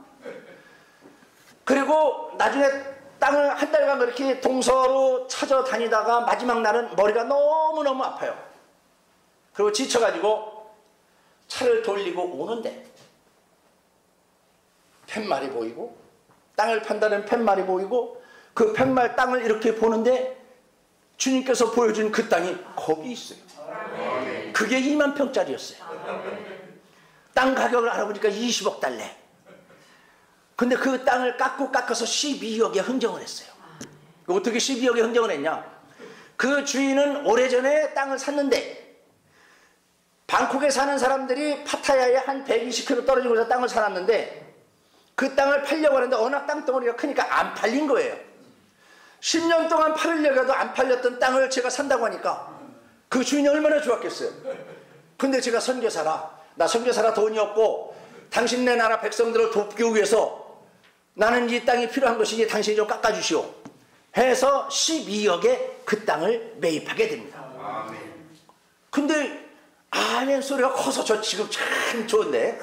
그리고 나중에 땅을 한 달간 그렇게 동서로 찾아다니다가 마지막 날은 머리가 너무너무 아파요. 그리고 지쳐가지고 차를 돌리고 오는데 팻말이 보이고, 땅을 판다는 팻말이 보이고, 그 팻말 땅을 이렇게 보는데 주님께서 보여준 그 땅이 거기 있어요. 그게 2만 평짜리였어요. 땅 가격을 알아보니까 20억 달러. 근데 그 땅을 깎아서 12억에 흥정을 했어요. 어떻게 12억에 흥정을 했냐? 그 주인은 오래전에 땅을 샀는데, 방콕에 사는 사람들이 파타야에 한 120km 떨어진 곳에서 땅을 사놨는데, 그 땅을 팔려고 하는데 워낙 땅덩어리가 크니까 안 팔린 거예요. 10년 동안 팔으려고 해도 안 팔렸던 땅을 제가 산다고 하니까 그 주인이 얼마나 좋았겠어요. 근데 제가 선교사라, 나 선교사라 돈이 없고 당신네 나라 백성들을 돕기 위해서 나는 이 땅이 필요한 것이니 당신이 좀 깎아주시오 해서 12억에 그 땅을 매입하게 됩니다. 근데 아멘 소리가 커서 저 지금 참 좋은데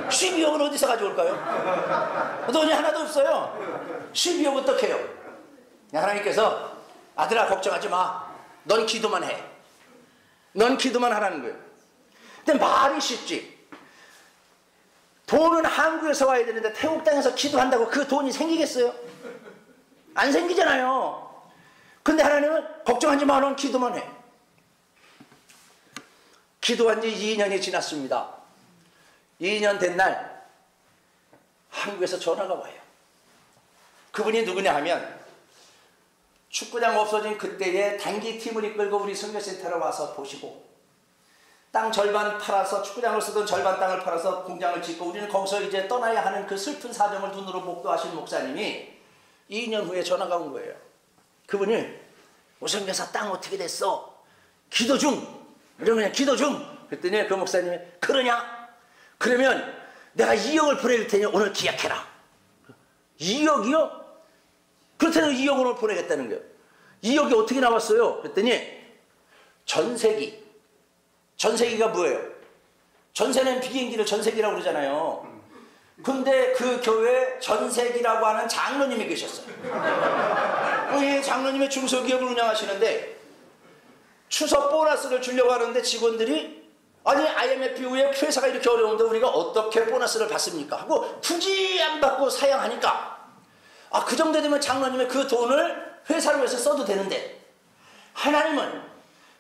12억은 어디서 가져올까요? 돈이 하나도 없어요. 12억 어떡해요? 하나님께서 아들아 걱정하지 마. 넌 기도만 해. 넌 기도만 하라는 거예요. 근데 말이 쉽지. 돈은 한국에서 와야 되는데 태국 땅에서 기도한다고 그 돈이 생기겠어요? 안 생기잖아요. 근데 하나님은 걱정하지 마. 넌 기도만 해. 기도한 지 2년이 지났습니다. 2년 된 날 한국에서 전화가 와요. 그분이 누구냐 하면 축구장 없어진 그때에 단기팀을 이끌고 우리 선교센터로 와서 보시고 땅 절반 팔아서 축구장을 쓰던 절반 땅을 팔아서 공장을 짓고 우리는 거기서 이제 떠나야 하는 그 슬픈 사정을 눈으로 목도하신 목사님이 2년 후에 전화가 온 거예요. 그분이 오선교사 땅 어떻게 됐어? 기도 중! 이러면 기도 중! 그랬더니 그 목사님이 그러냐? 그러면 내가 2억을 보내줄 테니 오늘 기약해라. 2억이요? 그렇다면 2억 원을 보내겠다는 거예요. 2억이 어떻게 나왔어요? 그랬더니 전세기. 전세기가 뭐예요? 전세는 비행기를 전세기라고 그러잖아요. 근데 그 교회에 전세기라고 하는 장로님이 계셨어요. 이 장로님이 중소기업을 운영하시는데 추석 보너스를 주려고 하는데 직원들이 아니 IMF 이후에 회사가 이렇게 어려운데 우리가 어떻게 보너스를 받습니까? 하고 굳이 안 받고 사양하니까 그 정도 되면 장로님의 그 돈을 회사를 위해서 써도 되는데 하나님은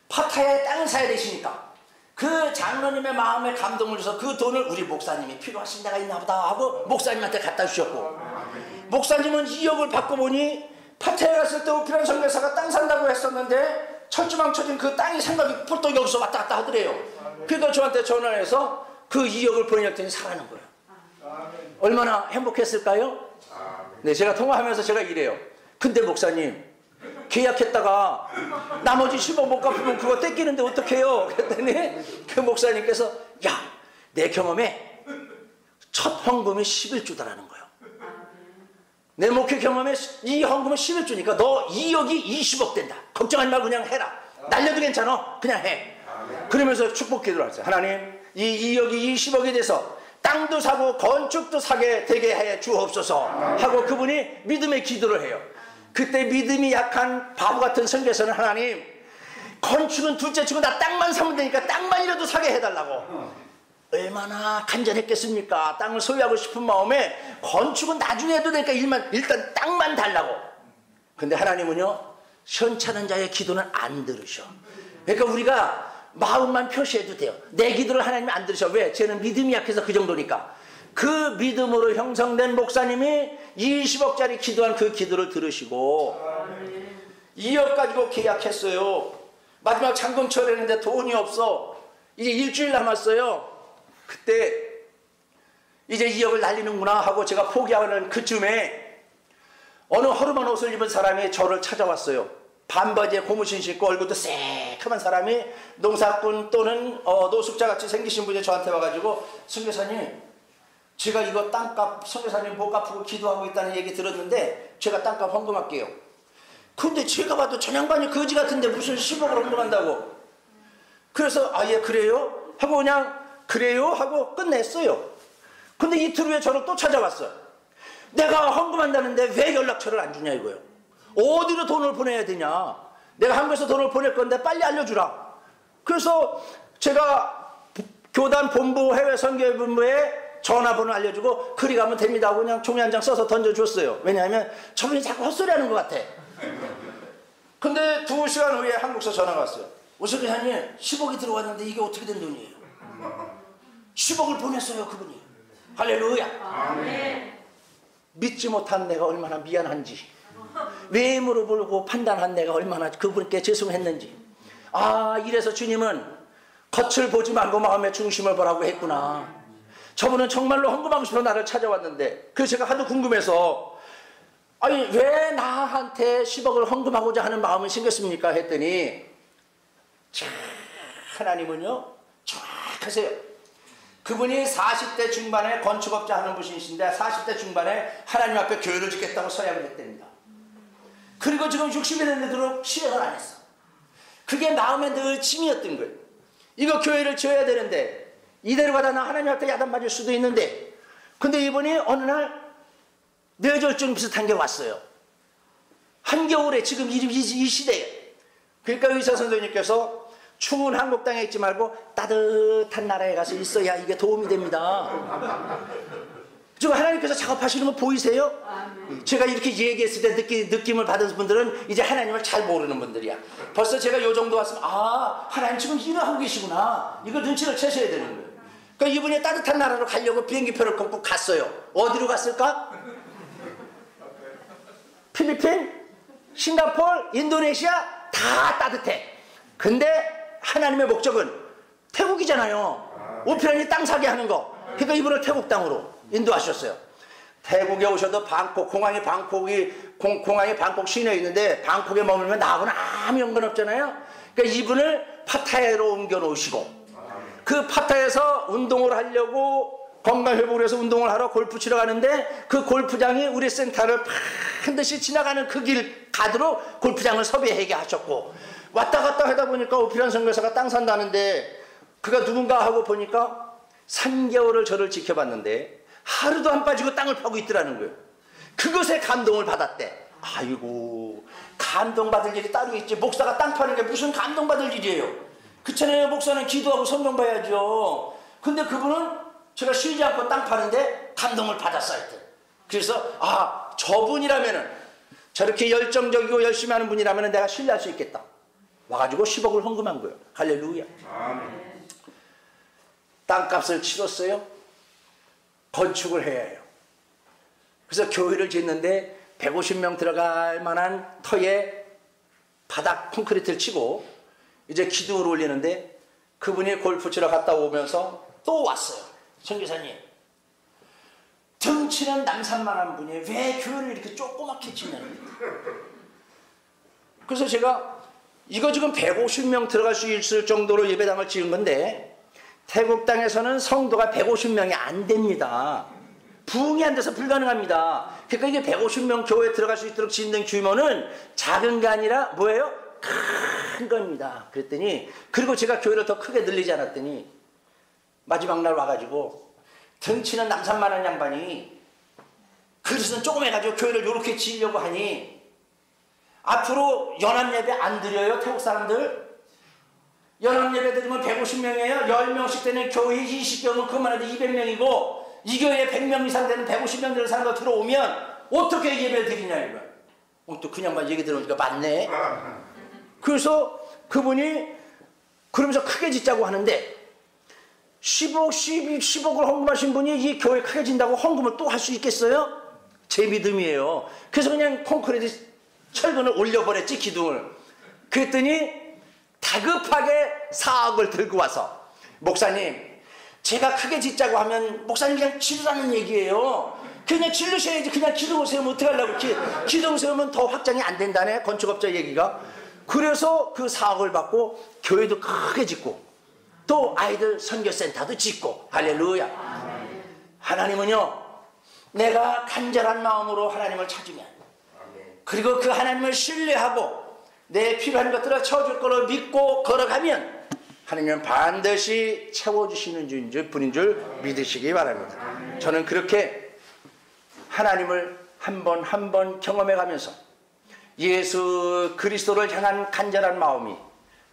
파타야에 땅을 사야 되시니까 그 장로님의 마음에 감동을 줘서 그 돈을 우리 목사님이 필요하신 데가 있나 보다 하고 목사님한테 갖다 주셨고 목사님은 2억을 받고 보니 파타야에 갔을 때 우피란 선교사가 땅 산다고 했었는데 철조망 쳐진 그 땅이 생각이 폴떡 여기서 왔다 갔다 하더래요. 그러니까 저한테 전화해서 그 2억을 보내줬더니 사라는 거예요. 얼마나 행복했을까요? 네, 제가 통화하면서 제가 이래요. 근데 목사님 계약했다가 나머지 10억 못 갚으면 그거 떼끼는데 어떡해요? 그랬더니 그 목사님께서 야, 내 경험에 첫 헌금이 11주다라는 거예요. 내 목회 경험에 이 헌금은 11주니까 너 2억이 20억 된다. 걱정하지 말고 그냥 해라. 날려도 괜찮아. 그냥 해. 그러면서 축복 기도를 하세요. 하나님 이 2억이 20억이 돼서 땅도 사고 건축도 사게 되게 해 주옵소서 하고 그분이 믿음의 기도를 해요. 그때 믿음이 약한 바보 같은 선교사는 하나님 건축은 둘째 치고 나 땅만 사면 되니까 땅만이라도 사게 해달라고 얼마나 간절했겠습니까? 땅을 소유하고 싶은 마음에 건축은 나중에 해도 되니까 일단 땅만 달라고. 근데 하나님은요 현찮은 자의 기도는 안 들으셔. 그러니까 우리가 마음만 표시해도 돼요. 내 기도를 하나님이 안 들으셔. 왜? 쟤는 믿음이 약해서 그 정도니까. 그 믿음으로 형성된 목사님이 20억짜리 기도한 그 기도를 들으시고 2억 가지고 계약했어요. 마지막 잔금처리 했는데 돈이 없어. 이제 일주일 남았어요. 그때 이제 2억을 날리는구나 하고 제가 포기하는 그쯤에 어느 허름한 옷을 입은 사람이 저를 찾아왔어요. 반바지에 고무신 신고 얼굴도 새카만 사람이 농사꾼 또는 노숙자같이 생기신 분이 저한테 와가지고 선교사님 제가 이거 땅값 선교사님 못 갚고 기도하고 있다는 얘기 들었는데 제가 땅값 헌금할게요. 근데 제가 봐도 저 양반이 거지 같은데 무슨 10억을 헌금한다고. 그래서 예 그래요? 하고 그냥 그래요? 하고 끝냈어요. 근데 이틀 후에 저를 또 찾아왔어요. 내가 헌금한다는데 왜 연락처를 안 주냐 이거예요. 어디로 돈을 보내야 되냐. 내가 한국에서 돈을 보낼 건데 빨리 알려주라. 그래서 제가 교단 본부 해외 선교본부에 전화번호 알려주고 그리 가면 됩니다 하고 그냥 종이 한 장 써서 던져줬어요. 왜냐하면 저분이 자꾸 헛소리하는 것 같아. 근데 2시간 후에 한국에서 전화가 왔어요. 오선교사님 10억이 들어왔는데 이게 어떻게 된 돈이에요? 10억을 보냈어요 그분이. 할렐루야. 아멘. 믿지 못한 내가 얼마나 미안한지 외모로 보고 판단한 내가 얼마나 그분께 죄송했는지. 이래서 주님은 겉을 보지 말고 마음의 중심을 보라고 했구나. 저분은 정말로 헌금하고 싶어 나를 찾아왔는데, 그래서 제가 하도 궁금해서 아니 왜 나한테 10억을 헌금하고자 하는 마음이 생겼습니까? 했더니 참 하나님은요 정확하세요. 그분이 40대 중반에 건축업자 하는 분이신데 40대 중반에 하나님 앞에 교회를 짓겠다고 서약을 했답니다. 그리고 지금 60이 됐는데도 실행을 안 했어. 그게 마음에 늘 짐이었던 거예요. 이거 교회를 지어야 되는데 이대로 가다 나 하나님한테 야단 맞을 수도 있는데, 근데 이분이 어느 날 뇌졸중 비슷한 게 왔어요. 한겨울에 지금 이 시대에. 그러니까 의사 선생님께서 추운 한국 땅에 있지 말고 따뜻한 나라에 가서 있어야 이게 도움이 됩니다. 지금 하나님께서 작업하시는 거 보이세요? 제가 이렇게 얘기했을 때 느낌을 받은 분들은 이제 하나님을 잘 모르는 분들이야. 벌써 제가 요 정도 왔으면 아 하나님 지금 일을 하고 계시구나, 이걸 눈치를 채셔야 되는 거예요. 그러니까 이분이 따뜻한 나라로 가려고 비행기표를 끊고 갔어요. 어디로 갔을까? 필리핀, 싱가포르, 인도네시아 다 따뜻해. 근데 하나님의 목적은 태국이잖아요. 오피란이 땅 사게 하는 거. 그러니까 이분을 태국 땅으로 인도하셨어요. 태국에 오셔도 방콕, 공항이 방콕 시내에 있는데 방콕에 머물면 나하고는 아무 연관없잖아요. 그러니까 이분을 파타야로 옮겨 놓으시고, 그 파타야에서 운동을 하려고 건강회복을 해서 운동을 하러 골프 치러 가는데 그 골프장이 우리 센터를 반드시 지나가는 그 길 가도로 골프장을 섭외하게 하셨고, 왔다 갔다 하다 보니까 오피란 선교사가 땅 산다는데 그가 누군가 하고 보니까 3개월을 저를 지켜봤는데 하루도 안 빠지고 땅을 파고 있더라는 거예요. 그것에 감동을 받았대. 아이고, 감동받을 일이 따로 있지. 목사가 땅 파는 게 무슨 감동받을 일이에요. 그렇잖아요. 목사는 기도하고 성경 봐야죠. 근데 그분은 제가 쉬지 않고 땅 파는데 감동을 받았어요. 그래서 아 저분이라면은, 저렇게 열정적이고 열심히 하는 분이라면 내가 신뢰할 수 있겠다. 와가지고 10억을 헌금한 거예요. 할렐루야. 아멘. 땅값을 치렀어요. 건축을 해야 해요. 그래서 교회를 짓는데 150명 들어갈 만한 터에 바닥 콘크리트를 치고 이제 기둥을 올리는데, 그분이 골프 치러 갔다 오면서 또 왔어요. 선교사님, 등치는 남산만한 분이 왜 교회를 이렇게 조그맣게 짓냐는 거예요. 그래서 제가 이거 지금 150명 들어갈 수 있을 정도로 예배당을 지은 건데 태국 땅에서는 성도가 150명이 안 됩니다. 부흥이 안 돼서 불가능합니다. 그러니까 이게 150명 교회에 들어갈 수 있도록 짓는 규모는 작은 게 아니라 뭐예요? 큰 겁니다. 그랬더니, 그리고 제가 교회를 더 크게 늘리지 않았더니 마지막 날 와가지고 등치는 남산만한 양반이 그릇은 조금 해가지고 교회를 이렇게 지으려고 하니, 앞으로 연합예배 안 드려요 태국 사람들? 연합예배 드리면 150명이에요 10명씩 되는 교회 20경은 그만해도 200명이고 이 교회에 100명 이상 되는 150명 되는 사람들 들어오면 어떻게 예배 드리냐 이거. 또 그냥만 얘기 들으니까 맞네. 그래서 그분이 그러면서 크게 짓자고 하는데 10억을 헌금하신 분이 이 교회 크게 진다고 헌금을 또 할 수 있겠어요? 제 믿음이에요. 그래서 그냥 콘크리트 철근을 올려버렸지, 기둥을. 그랬더니 다급하게 4억을 들고 와서, 목사님 제가 크게 짓자고 하면 목사님 그냥 지르라는 얘기예요. 그냥 지르셔야지. 그냥 기둥을 세우면 어떡하려고. 기둥 세우면 더 확장이 안 된다네, 건축업자 얘기가. 그래서 그 4억을 받고 교회도 크게 짓고 또 아이들 선교센터도 짓고. 할렐루야. 하나님은요, 내가 간절한 마음으로 하나님을 찾으면, 그리고 그 하나님을 신뢰하고 내 필요한 것들을 채워줄 거로 믿고 걸어가면 하나님은 반드시 채워주시는 분인 줄 믿으시기 바랍니다. 저는 그렇게 하나님을 한 번 경험해가면서 예수 그리스도를 향한 간절한 마음이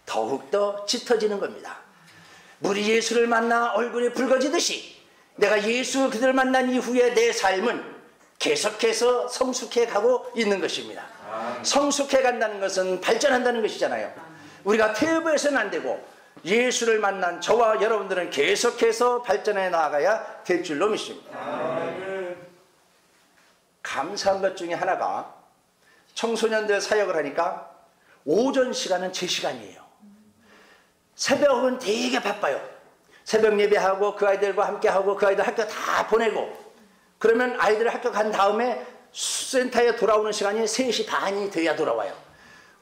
더욱더 짙어지는 겁니다. 물이 예수를 만나 얼굴이 붉어지듯이 내가 예수 그들을 만난 이후에 내 삶은 계속해서 성숙해 가고 있는 것입니다. 성숙해 간다는 것은 발전한다는 것이잖아요. 우리가 퇴보해서는 안 되고 예수를 만난 저와 여러분들은 계속해서 발전해 나아가야 될 줄로 믿습니다. 감사한 것 중에 하나가 청소년들 사역을 하니까 오전 시간은 제 시간이에요. 새벽은 되게 바빠요. 새벽 예배하고 그 아이들과 함께 하고 그 아이들 학교 다 보내고 그러면 아이들 학교 간 다음에 센터에 돌아오는 시간이 3시 반이 돼야 돌아와요.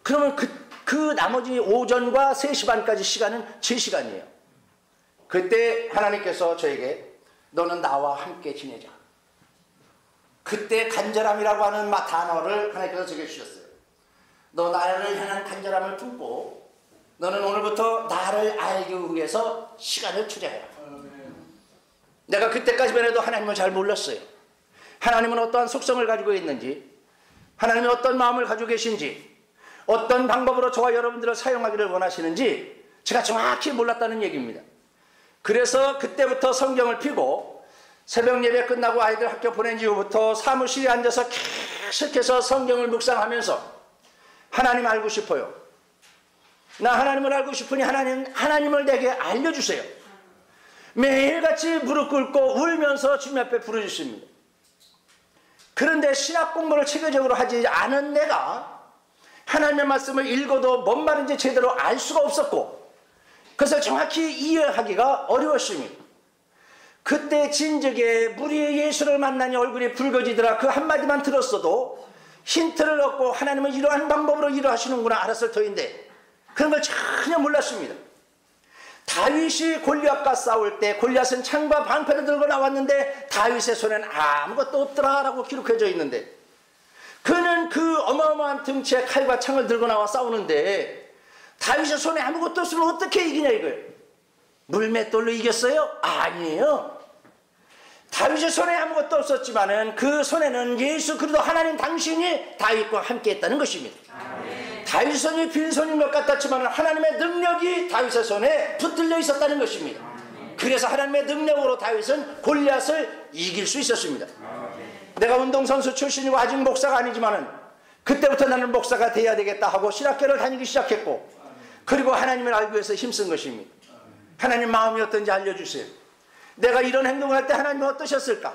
그러면 그 나머지 오전과 3시 반까지 시간은 제 시간이에요. 그때 하나님께서 저에게 너는 나와 함께 지내자. 그때 간절함이라고 하는 단어를 하나님께서 제게 주셨어요. 너 나를 향한 간절함을 품고 너는 오늘부터 나를 알기 위해서 시간을 투자해라. 내가 그때까지만 해도 하나님을 잘 몰랐어요. 하나님은 어떠한 속성을 가지고 있는지, 하나님은 어떤 마음을 가지고 계신지, 어떤 방법으로 저와 여러분들을 사용하기를 원하시는지 제가 정확히 몰랐다는 얘기입니다. 그래서 그때부터 성경을 펴고 새벽 예배 끝나고 아이들 학교 보낸 이후부터 사무실에 앉아서 계속해서 성경을 묵상하면서 하나님 알고 싶어요. 나 하나님을 알고 싶으니 하나님을 내게 알려주세요. 매일같이 무릎 꿇고 울면서 주님 앞에 부르짖습니다. 그런데 신학 공부를 체계적으로 하지 않은 내가 하나님의 말씀을 읽어도 뭔 말인지 제대로 알 수가 없었고 그것을 정확히 이해하기가 어려웠습니다. 그때 진즉에 무리의 예수를 만나니 얼굴이 붉어지더라. 그 한마디만 들었어도 힌트를 얻고 하나님은 이러한 방법으로 일하시는구나 알았을 터인데 그런 걸 전혀 몰랐습니다. 다윗이 골리앗과 싸울 때 골리앗은 창과 방패를 들고 나왔는데 다윗의 손에는 아무것도 없더라라고 기록해져 있는데 그는 그 어마어마한 등치의 칼과 창을 들고 나와 싸우는데 다윗의 손에 아무것도 없으면 어떻게 이기냐 이거예요. 물맷돌로 이겼어요? 아니에요. 다윗의 손에 아무것도 없었지만은 그 손에는 예수 그리스도 하나님 당신이 다윗과 함께 했다는 것입니다. 다윗의 손이 빈손인 것 같았지만 하나님의 능력이 다윗의 손에 붙들려 있었다는 것입니다. 그래서 하나님의 능력으로 다윗은 골리앗을 이길 수 있었습니다. 내가 운동선수 출신이고 아직 목사가 아니지만은 그때부터 나는 목사가 돼야 되겠다 하고 신학교를 다니기 시작했고 그리고 하나님을 알기 위해서 힘쓴 것입니다. 하나님 마음이 어떤지 알려주세요. 내가 이런 행동을 할 때 하나님은 어떠셨을까?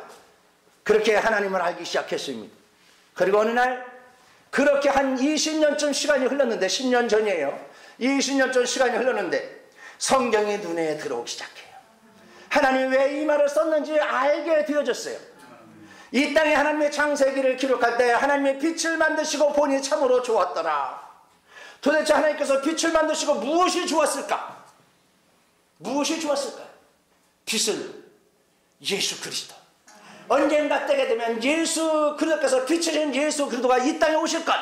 그렇게 하나님을 알기 시작했습니다. 그리고 어느 날 그렇게 한 20년쯤 시간이 흘렀는데 10년 전이에요. 20년쯤 시간이 흘렀는데 성경이 눈에 들어오기 시작해요. 하나님이 왜 이 말을 썼는지 알게 되어졌어요. 이 땅에 하나님의 창세기를 기록할 때 하나님의 빛을 만드시고 보니 참으로 좋았더라. 도대체 하나님께서 빛을 만드시고 무엇이 좋았을까? 무엇이 좋았을까요? 빛을 예수 그리스도. 언젠가 때게 되면 예수 그리스도께서 빛이신 예수 그리스도가 이 땅에 오실 것,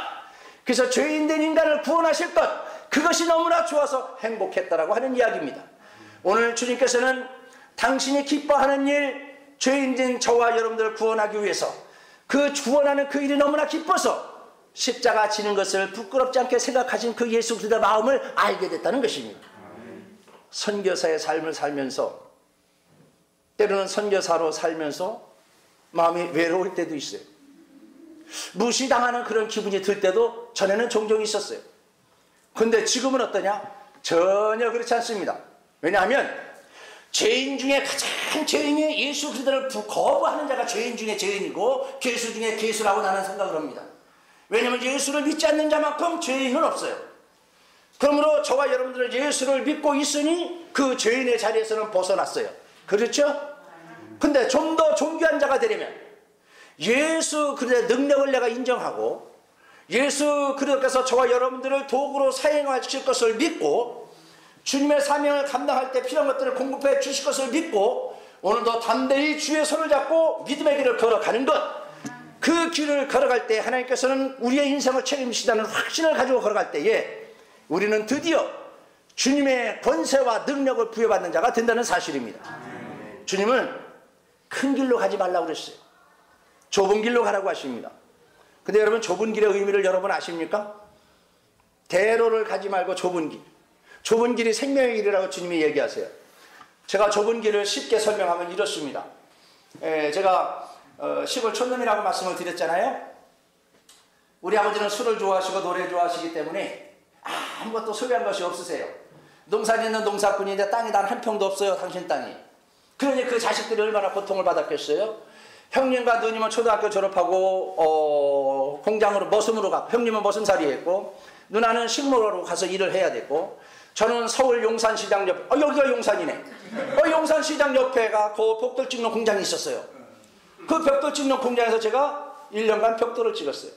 그래서 죄인된 인간을 구원하실 것, 그것이 너무나 좋아서 행복했다라고 하는 이야기입니다. 오늘 주님께서는 당신이 기뻐하는 일, 죄인된 저와 여러분들을 구원하기 위해서 그 구원하는 그 일이 너무나 기뻐서 십자가 지는 것을 부끄럽지 않게 생각하신 그 예수 그리스도의 마음을 알게 됐다는 것입니다. 선교사의 삶을 살면서 때로는 선교사로 살면서 마음이 외로울 때도 있어요. 무시당하는 그런 기분이 들 때도 전에는 종종 있었어요. 근데 지금은 어떠냐? 전혀 그렇지 않습니다. 왜냐하면 죄인 중에 가장 죄인이 예수 그리스도를 거부하는 자가 죄인 중에 죄인이고 괴수 중에 괴수라고 나는 생각을 합니다. 왜냐하면 예수를 믿지 않는 자만큼 죄인은 없어요. 그러므로 저와 여러분들은 예수를 믿고 있으니 그 죄인의 자리에서는 벗어났어요. 그렇죠? 근데 좀 더 존귀한 자가 되려면 예수 그리스도의 능력을 내가 인정하고 예수 그리스도께서 저와 여러분들을 도구로 사용하실 것을 믿고 주님의 사명을 감당할 때 필요한 것들을 공급해 주실 것을 믿고 오늘도 담대히 주의 손을 잡고 믿음의 길을 걸어가는 것, 그 길을 걸어갈 때 하나님께서는 우리의 인생을 책임지시다는 확신을 가지고 걸어갈 때에 우리는 드디어 주님의 권세와 능력을 부여받는 자가 된다는 사실입니다. 주님은 큰 길로 가지 말라고 그랬어요. 좁은 길로 가라고 하십니다. 근데 여러분, 좁은 길의 의미를 여러분 아십니까? 대로를 가지 말고 좁은 길. 좁은 길이 생명의 길이라고 주님이 얘기하세요. 제가 좁은 길을 쉽게 설명하면 이렇습니다. 제가 시골 촌놈이라고 말씀을 드렸잖아요. 우리 아버지는 술을 좋아하시고 노래 좋아하시기 때문에 아무것도 소유한 것이 없으세요. 농사짓는 농사꾼인데 땅이 단 한 평도 없어요. 당신 땅이. 그러니 그 자식들이 얼마나 고통을 받았겠어요. 형님과 누님은 초등학교 졸업하고 공장으로 머슴으로 갔고, 형님은 머슴살이 했고 누나는 식물하러 가서 일을 해야 되고, 저는 서울 용산시장 옆, 여기가 용산이네. 용산시장 옆에가 그 벽돌 찍는 공장이 있었어요. 그 벽돌 찍는 공장에서 제가 1년간 벽돌을 찍었어요.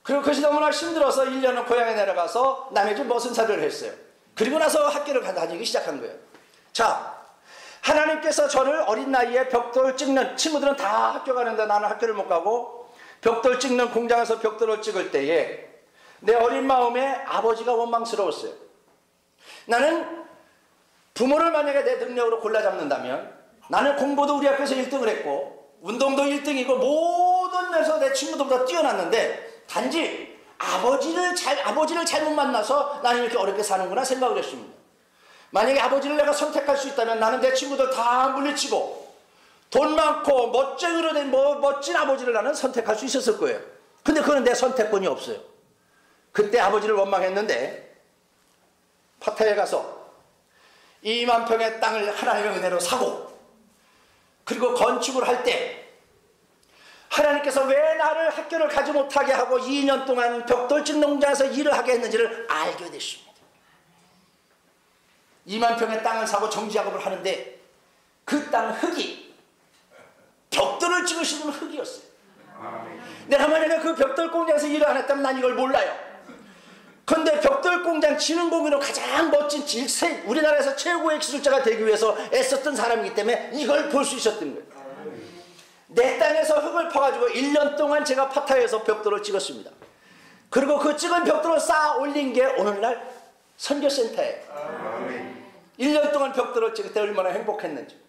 그리고 그것이 너무나 힘들어서 1년은 고향에 내려가서 남의 집 머슴살이를 했어요. 그리고 나서 학교를 다니기 시작한 거예요. 자, 하나님께서 저를 어린 나이에 벽돌 찍는, 친구들은 다 학교 가는데 나는 학교를 못 가고 벽돌 찍는 공장에서 벽돌을 찍을 때에 내 어린 마음에 아버지가 원망스러웠어요. 나는 부모를 만약에 내 능력으로 골라 잡는다면 나는 공부도 우리 학교에서 1등을 했고 운동도 1등이고 모든 면에서 내 친구들보다 뛰어났는데 단지 아버지를 잘못 만나서 나는 이렇게 어렵게 사는구나 생각을 했습니다. 만약에 아버지를 내가 선택할 수 있다면 나는 내 친구들 다 물리치고 돈 많고 멋쟁이로 된 멋진 아버지를 나는 선택할 수 있었을 거예요. 근데 그건 내 선택권이 없어요. 그때 아버지를 원망했는데 파타야에 가서 2만 평의 땅을 하나님의 은혜로 사고 그리고 건축을 할 때 하나님께서 왜 나를 학교를 가지 못하게 하고 2년 동안 벽돌집 농장에서 일을 하게 했는지를 알게 됐습니다. 2만 평의 땅을 사고 정지작업을 하는데 그 땅 흙이 벽돌을 찍으시는 흙이었어요. 내가 만약에 그 벽돌 공장에서 일을 안 했다면 난 이걸 몰라요. 그런데 벽돌 공장 지능 공인으로 가장 멋진 우리나라에서 최고의 기술자가 되기 위해서 애썼던 사람이기 때문에 이걸 볼 수 있었던 거예요. 내 땅에서 흙을 퍼가지고 1년 동안 제가 파타야에서 벽돌을 찍었습니다. 그리고 그 찍은 벽돌을 쌓아 올린 게 오늘날 선교센터예요. 1년 동안 벽돌을 찍을 때 얼마나 행복했는지.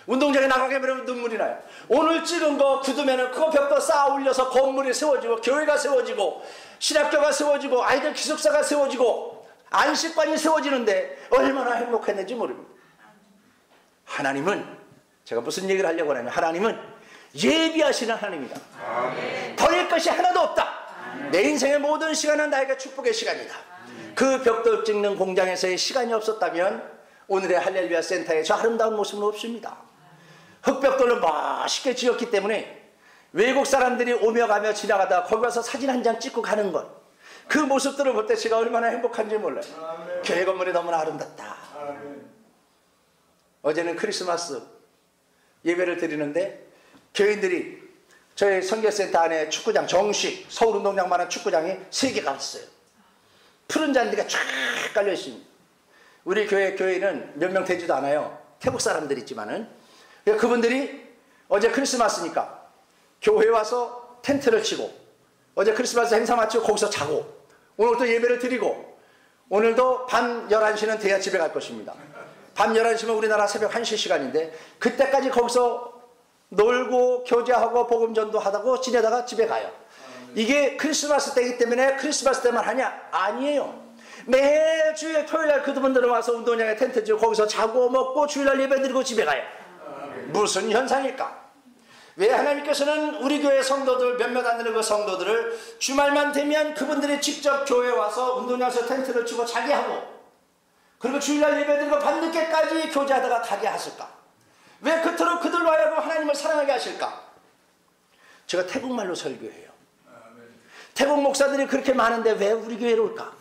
운동장에 나가게 되면 눈물이 나요. 오늘 찍은 거 굳으면 그거 벽돌 쌓아 올려서 건물이 세워지고 교회가 세워지고 신학교가 세워지고 아이들 기숙사가 세워지고 안식관이 세워지는데 얼마나 행복했는지 모릅니다. 하나님은 제가 무슨 얘기를 하려고 하냐면 하나님은 예비하시는 하나님이다. 버릴 것이 하나도 없다. 내 인생의 모든 시간은 나에게 축복의 시간이다. 그 벽돌 찍는 공장에서의 시간이 없었다면 오늘의 할렐루야 센터에 저 아름다운 모습은 없습니다. 흙벽돌로 멋있게 지었기 때문에 외국 사람들이 오며 가며 지나가다가 거기 가서 사진 한 장 찍고 가는 것, 그 모습들을 볼 때 제가 얼마나 행복한지 몰라요. 교회 건물이 너무나 아름답다. 어제는 크리스마스 예배를 드리는데 교인들이 저희 선교센터 안에 축구장, 정식 서울운동장만한 축구장이 3개가 있어요. 푸른 잔디가 쫙 깔려 있습니다. 우리 교회는 몇 명 되지도 않아요. 태국 사람들 있지만은 그분들이 어제 크리스마스니까 교회에 와서 텐트를 치고 어제 크리스마스 행사 마치고 거기서 자고 오늘 또 예배를 드리고 오늘도 밤 11시는 돼야 집에 갈 것입니다. 밤 11시면 우리나라 새벽 1시 시간인데 그때까지 거기서 놀고 교제하고 복음전도 하다고 지내다가 집에 가요. 이게 크리스마스 때이기 때문에 크리스마스 때만 하냐? 아니에요. 매일 주일 토요일날 그분들은 와서 운동장에 텐트 치고 거기서 자고 먹고 주일날 예배 드리고 집에 가요. 무슨 현상일까? 왜 하나님께서는 우리 교회 성도들 몇몇 안 되는 그 성도들을 주말만 되면 그분들이 직접 교회에 와서 운동장에서 텐트를 치고 자게 하고 그리고 주일날 예배 드리고 밤늦게까지 교제하다가 가게 하실까? 왜 그토록 그들로 하여금 하나님을 사랑하게 하실까? 제가 태국말로 설교해요. 태국 목사들이 그렇게 많은데 왜 우리 교회로 올까?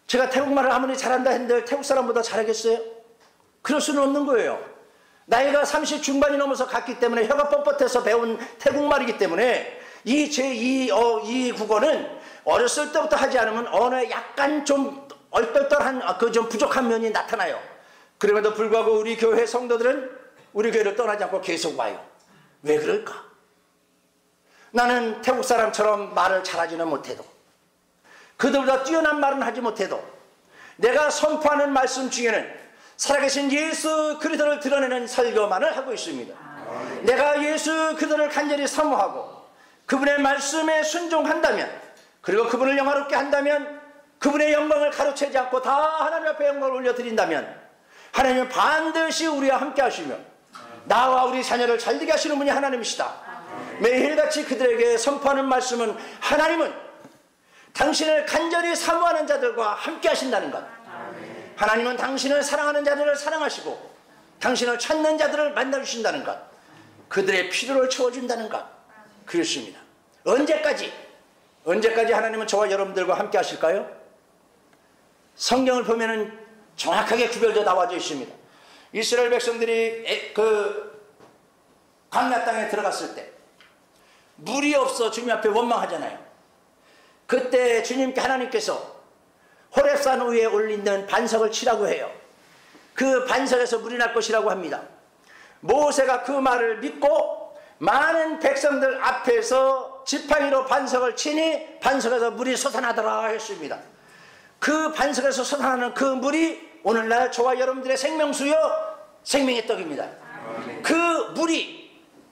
제가 태국말을 아무리 잘한다 했는데 태국 사람보다 잘하겠어요? 그럴 수는 없는 거예요. 나이가 30 중반이 넘어서 갔기 때문에 혀가 뻣뻣해서 배운 태국말이기 때문에 이 국어는 어렸을 때부터 하지 않으면 언어에 약간 좀 얼떨떨한 좀 부족한 면이 나타나요. 그럼에도 불구하고 우리 교회 성도들은 우리 교회를 떠나지 않고 계속 와요. 왜 그럴까? 나는 태국 사람처럼 말을 잘하지는 못해도 그들보다 뛰어난 말은 하지 못해도 내가 선포하는 말씀 중에는 살아계신 예수 그리스도를 드러내는 설교만을 하고 있습니다. 내가 예수 그리스도를 간절히 사모하고 그분의 말씀에 순종한다면 그리고 그분을 영화롭게 한다면 그분의 영광을 가로채지 않고 다 하나님 앞에 영광을 올려드린다면 하나님은 반드시 우리와 함께 하시며 나와 우리 자녀를 잘되게 하시는 분이 하나님이시다. 매일같이 그들에게 선포하는 말씀은 하나님은 당신을 간절히 사모하는 자들과 함께 하신다는 것, 하나님은 당신을 사랑하는 자들을 사랑하시고 당신을 찾는 자들을 만나주신다는 것, 그들의 필요를 채워준다는 것, 그렇습니다. 언제까지? 언제까지 하나님은 저와 여러분들과 함께 하실까요? 성경을 보면은 정확하게 구별되어 나와져 있습니다. 이스라엘 백성들이 그 광야 땅에 들어갔을 때 물이 없어 주님 앞에 원망하잖아요. 그때 주님께 하나님께서 호렙산 위에 올리는 반석을 치라고 해요. 그 반석에서 물이 날 것이라고 합니다. 모세가 그 말을 믿고 많은 백성들 앞에서 지팡이로 반석을 치니 반석에서 물이 솟아나더라 했습니다. 그 반석에서 솟아나는 그 물이 오늘날 저와 여러분들의 생명수요 생명의 떡입니다. 그 물이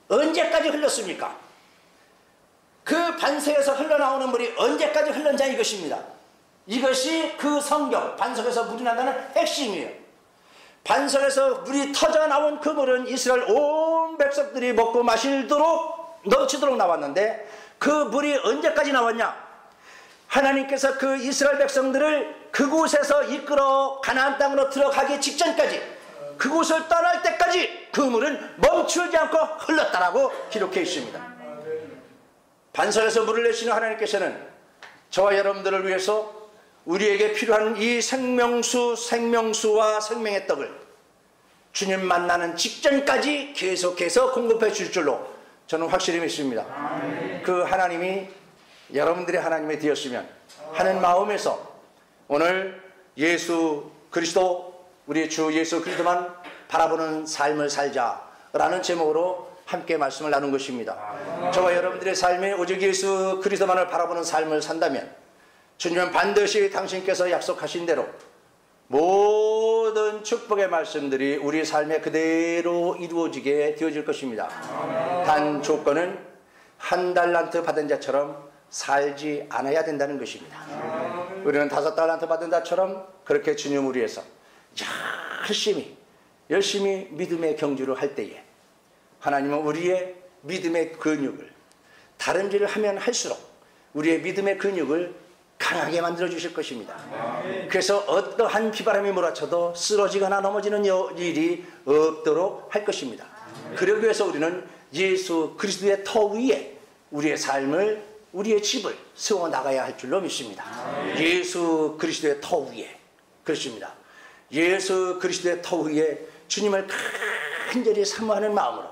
언제까지 흘렀습니까? 그 반석에서 흘러나오는 물이 언제까지 흘렀냐 이것입니다. 이것이 그 성경 반석에서 물이 난다는 핵심이에요. 반석에서 물이 터져 나온 그 물은 이스라엘 온 백성들이 먹고 마시도록 넘치도록 나왔는데 그 물이 언제까지 나왔냐? 하나님께서 그 이스라엘 백성들을 그곳에서 이끌어 가나안 땅으로 들어가기 직전까지, 그곳을 떠날 때까지 그 물은 멈추지 않고 흘렀다라고 기록해 있습니다. 반석에서 물을 내시는 하나님께서는 저와 여러분들을 위해서 우리에게 필요한 이 생명수와 생명의 떡을 주님 만나는 직전까지 계속해서 공급해 줄 줄로 저는 확실히 믿습니다. 그 하나님이 여러분들의 하나님이 되었으면 하는 마음에서 오늘 예수 그리스도, 우리 주 예수 그리스도만 바라보는 삶을 살자라는 제목으로 함께 말씀을 나눈 것입니다. 저와 여러분들의 삶에 오직 예수 그리스도만을 바라보는 삶을 산다면 주님은 반드시 당신께서 약속하신 대로 모든 축복의 말씀들이 우리 삶에 그대로 이루어지게 되어질 것입니다. 단 조건은 한 달란트 받은 자처럼 살지 않아야 된다는 것입니다. 우리는 5달란트 받은 자처럼 그렇게 주님을 위해서 열심히 믿음의 경주를 할 때에 하나님은 우리의 믿음의 근육을, 다른 일을 하면 할수록 우리의 믿음의 근육을 강하게 만들어 주실 것입니다. 그래서 어떠한 비바람이 몰아쳐도 쓰러지거나 넘어지는 일이 없도록 할 것입니다. 그러기 위해서 우리는 예수 그리스도의 터 위에 우리의 삶을, 우리의 집을 세워 나가야 할 줄로 믿습니다. 예수 그리스도의 터 위에, 그렇습니다. 예수 그리스도의 터 위에 주님을 간절히 사모하는 마음으로,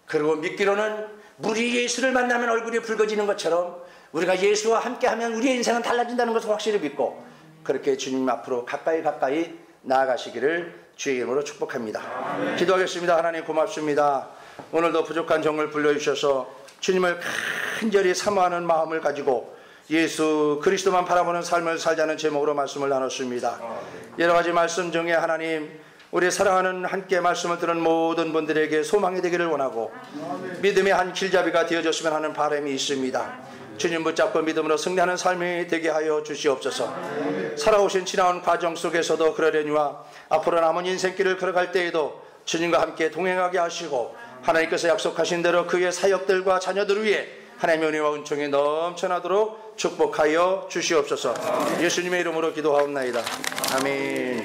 그리고 믿기로는 우리 예수를 만나면 얼굴이 붉어지는 것처럼 우리가 예수와 함께하면 우리의 인생은 달라진다는 것을 확실히 믿고 그렇게 주님 앞으로 가까이 나아가시기를 주의 이름으로 축복합니다. 기도하겠습니다. 하나님 고맙습니다. 오늘도 부족한 종을 불러주셔서 주님을 간절히 사모하는 마음을 가지고 예수 그리스도만 바라보는 삶을 살자는 제목으로 말씀을 나눴습니다. 여러 가지 말씀 중에 하나님, 우리 사랑하는 함께 말씀을 들은 모든 분들에게 소망이 되기를 원하고 믿음의 한 길잡이가 되어줬으면 하는 바람이 있습니다. 주님 붙잡고 믿음으로 승리하는 삶이 되게 하여 주시옵소서. 살아오신 지나온 과정 속에서도 그러려니와 앞으로 남은 인생길을 걸어갈 때에도 주님과 함께 동행하게 하시고 하나님께서 약속하신 대로 그의 사역들과 자녀들 위해 하나님의 은혜와 은총이 넘쳐나도록 축복하여 주시옵소서. 예수님의 이름으로 기도하옵나이다. 아멘.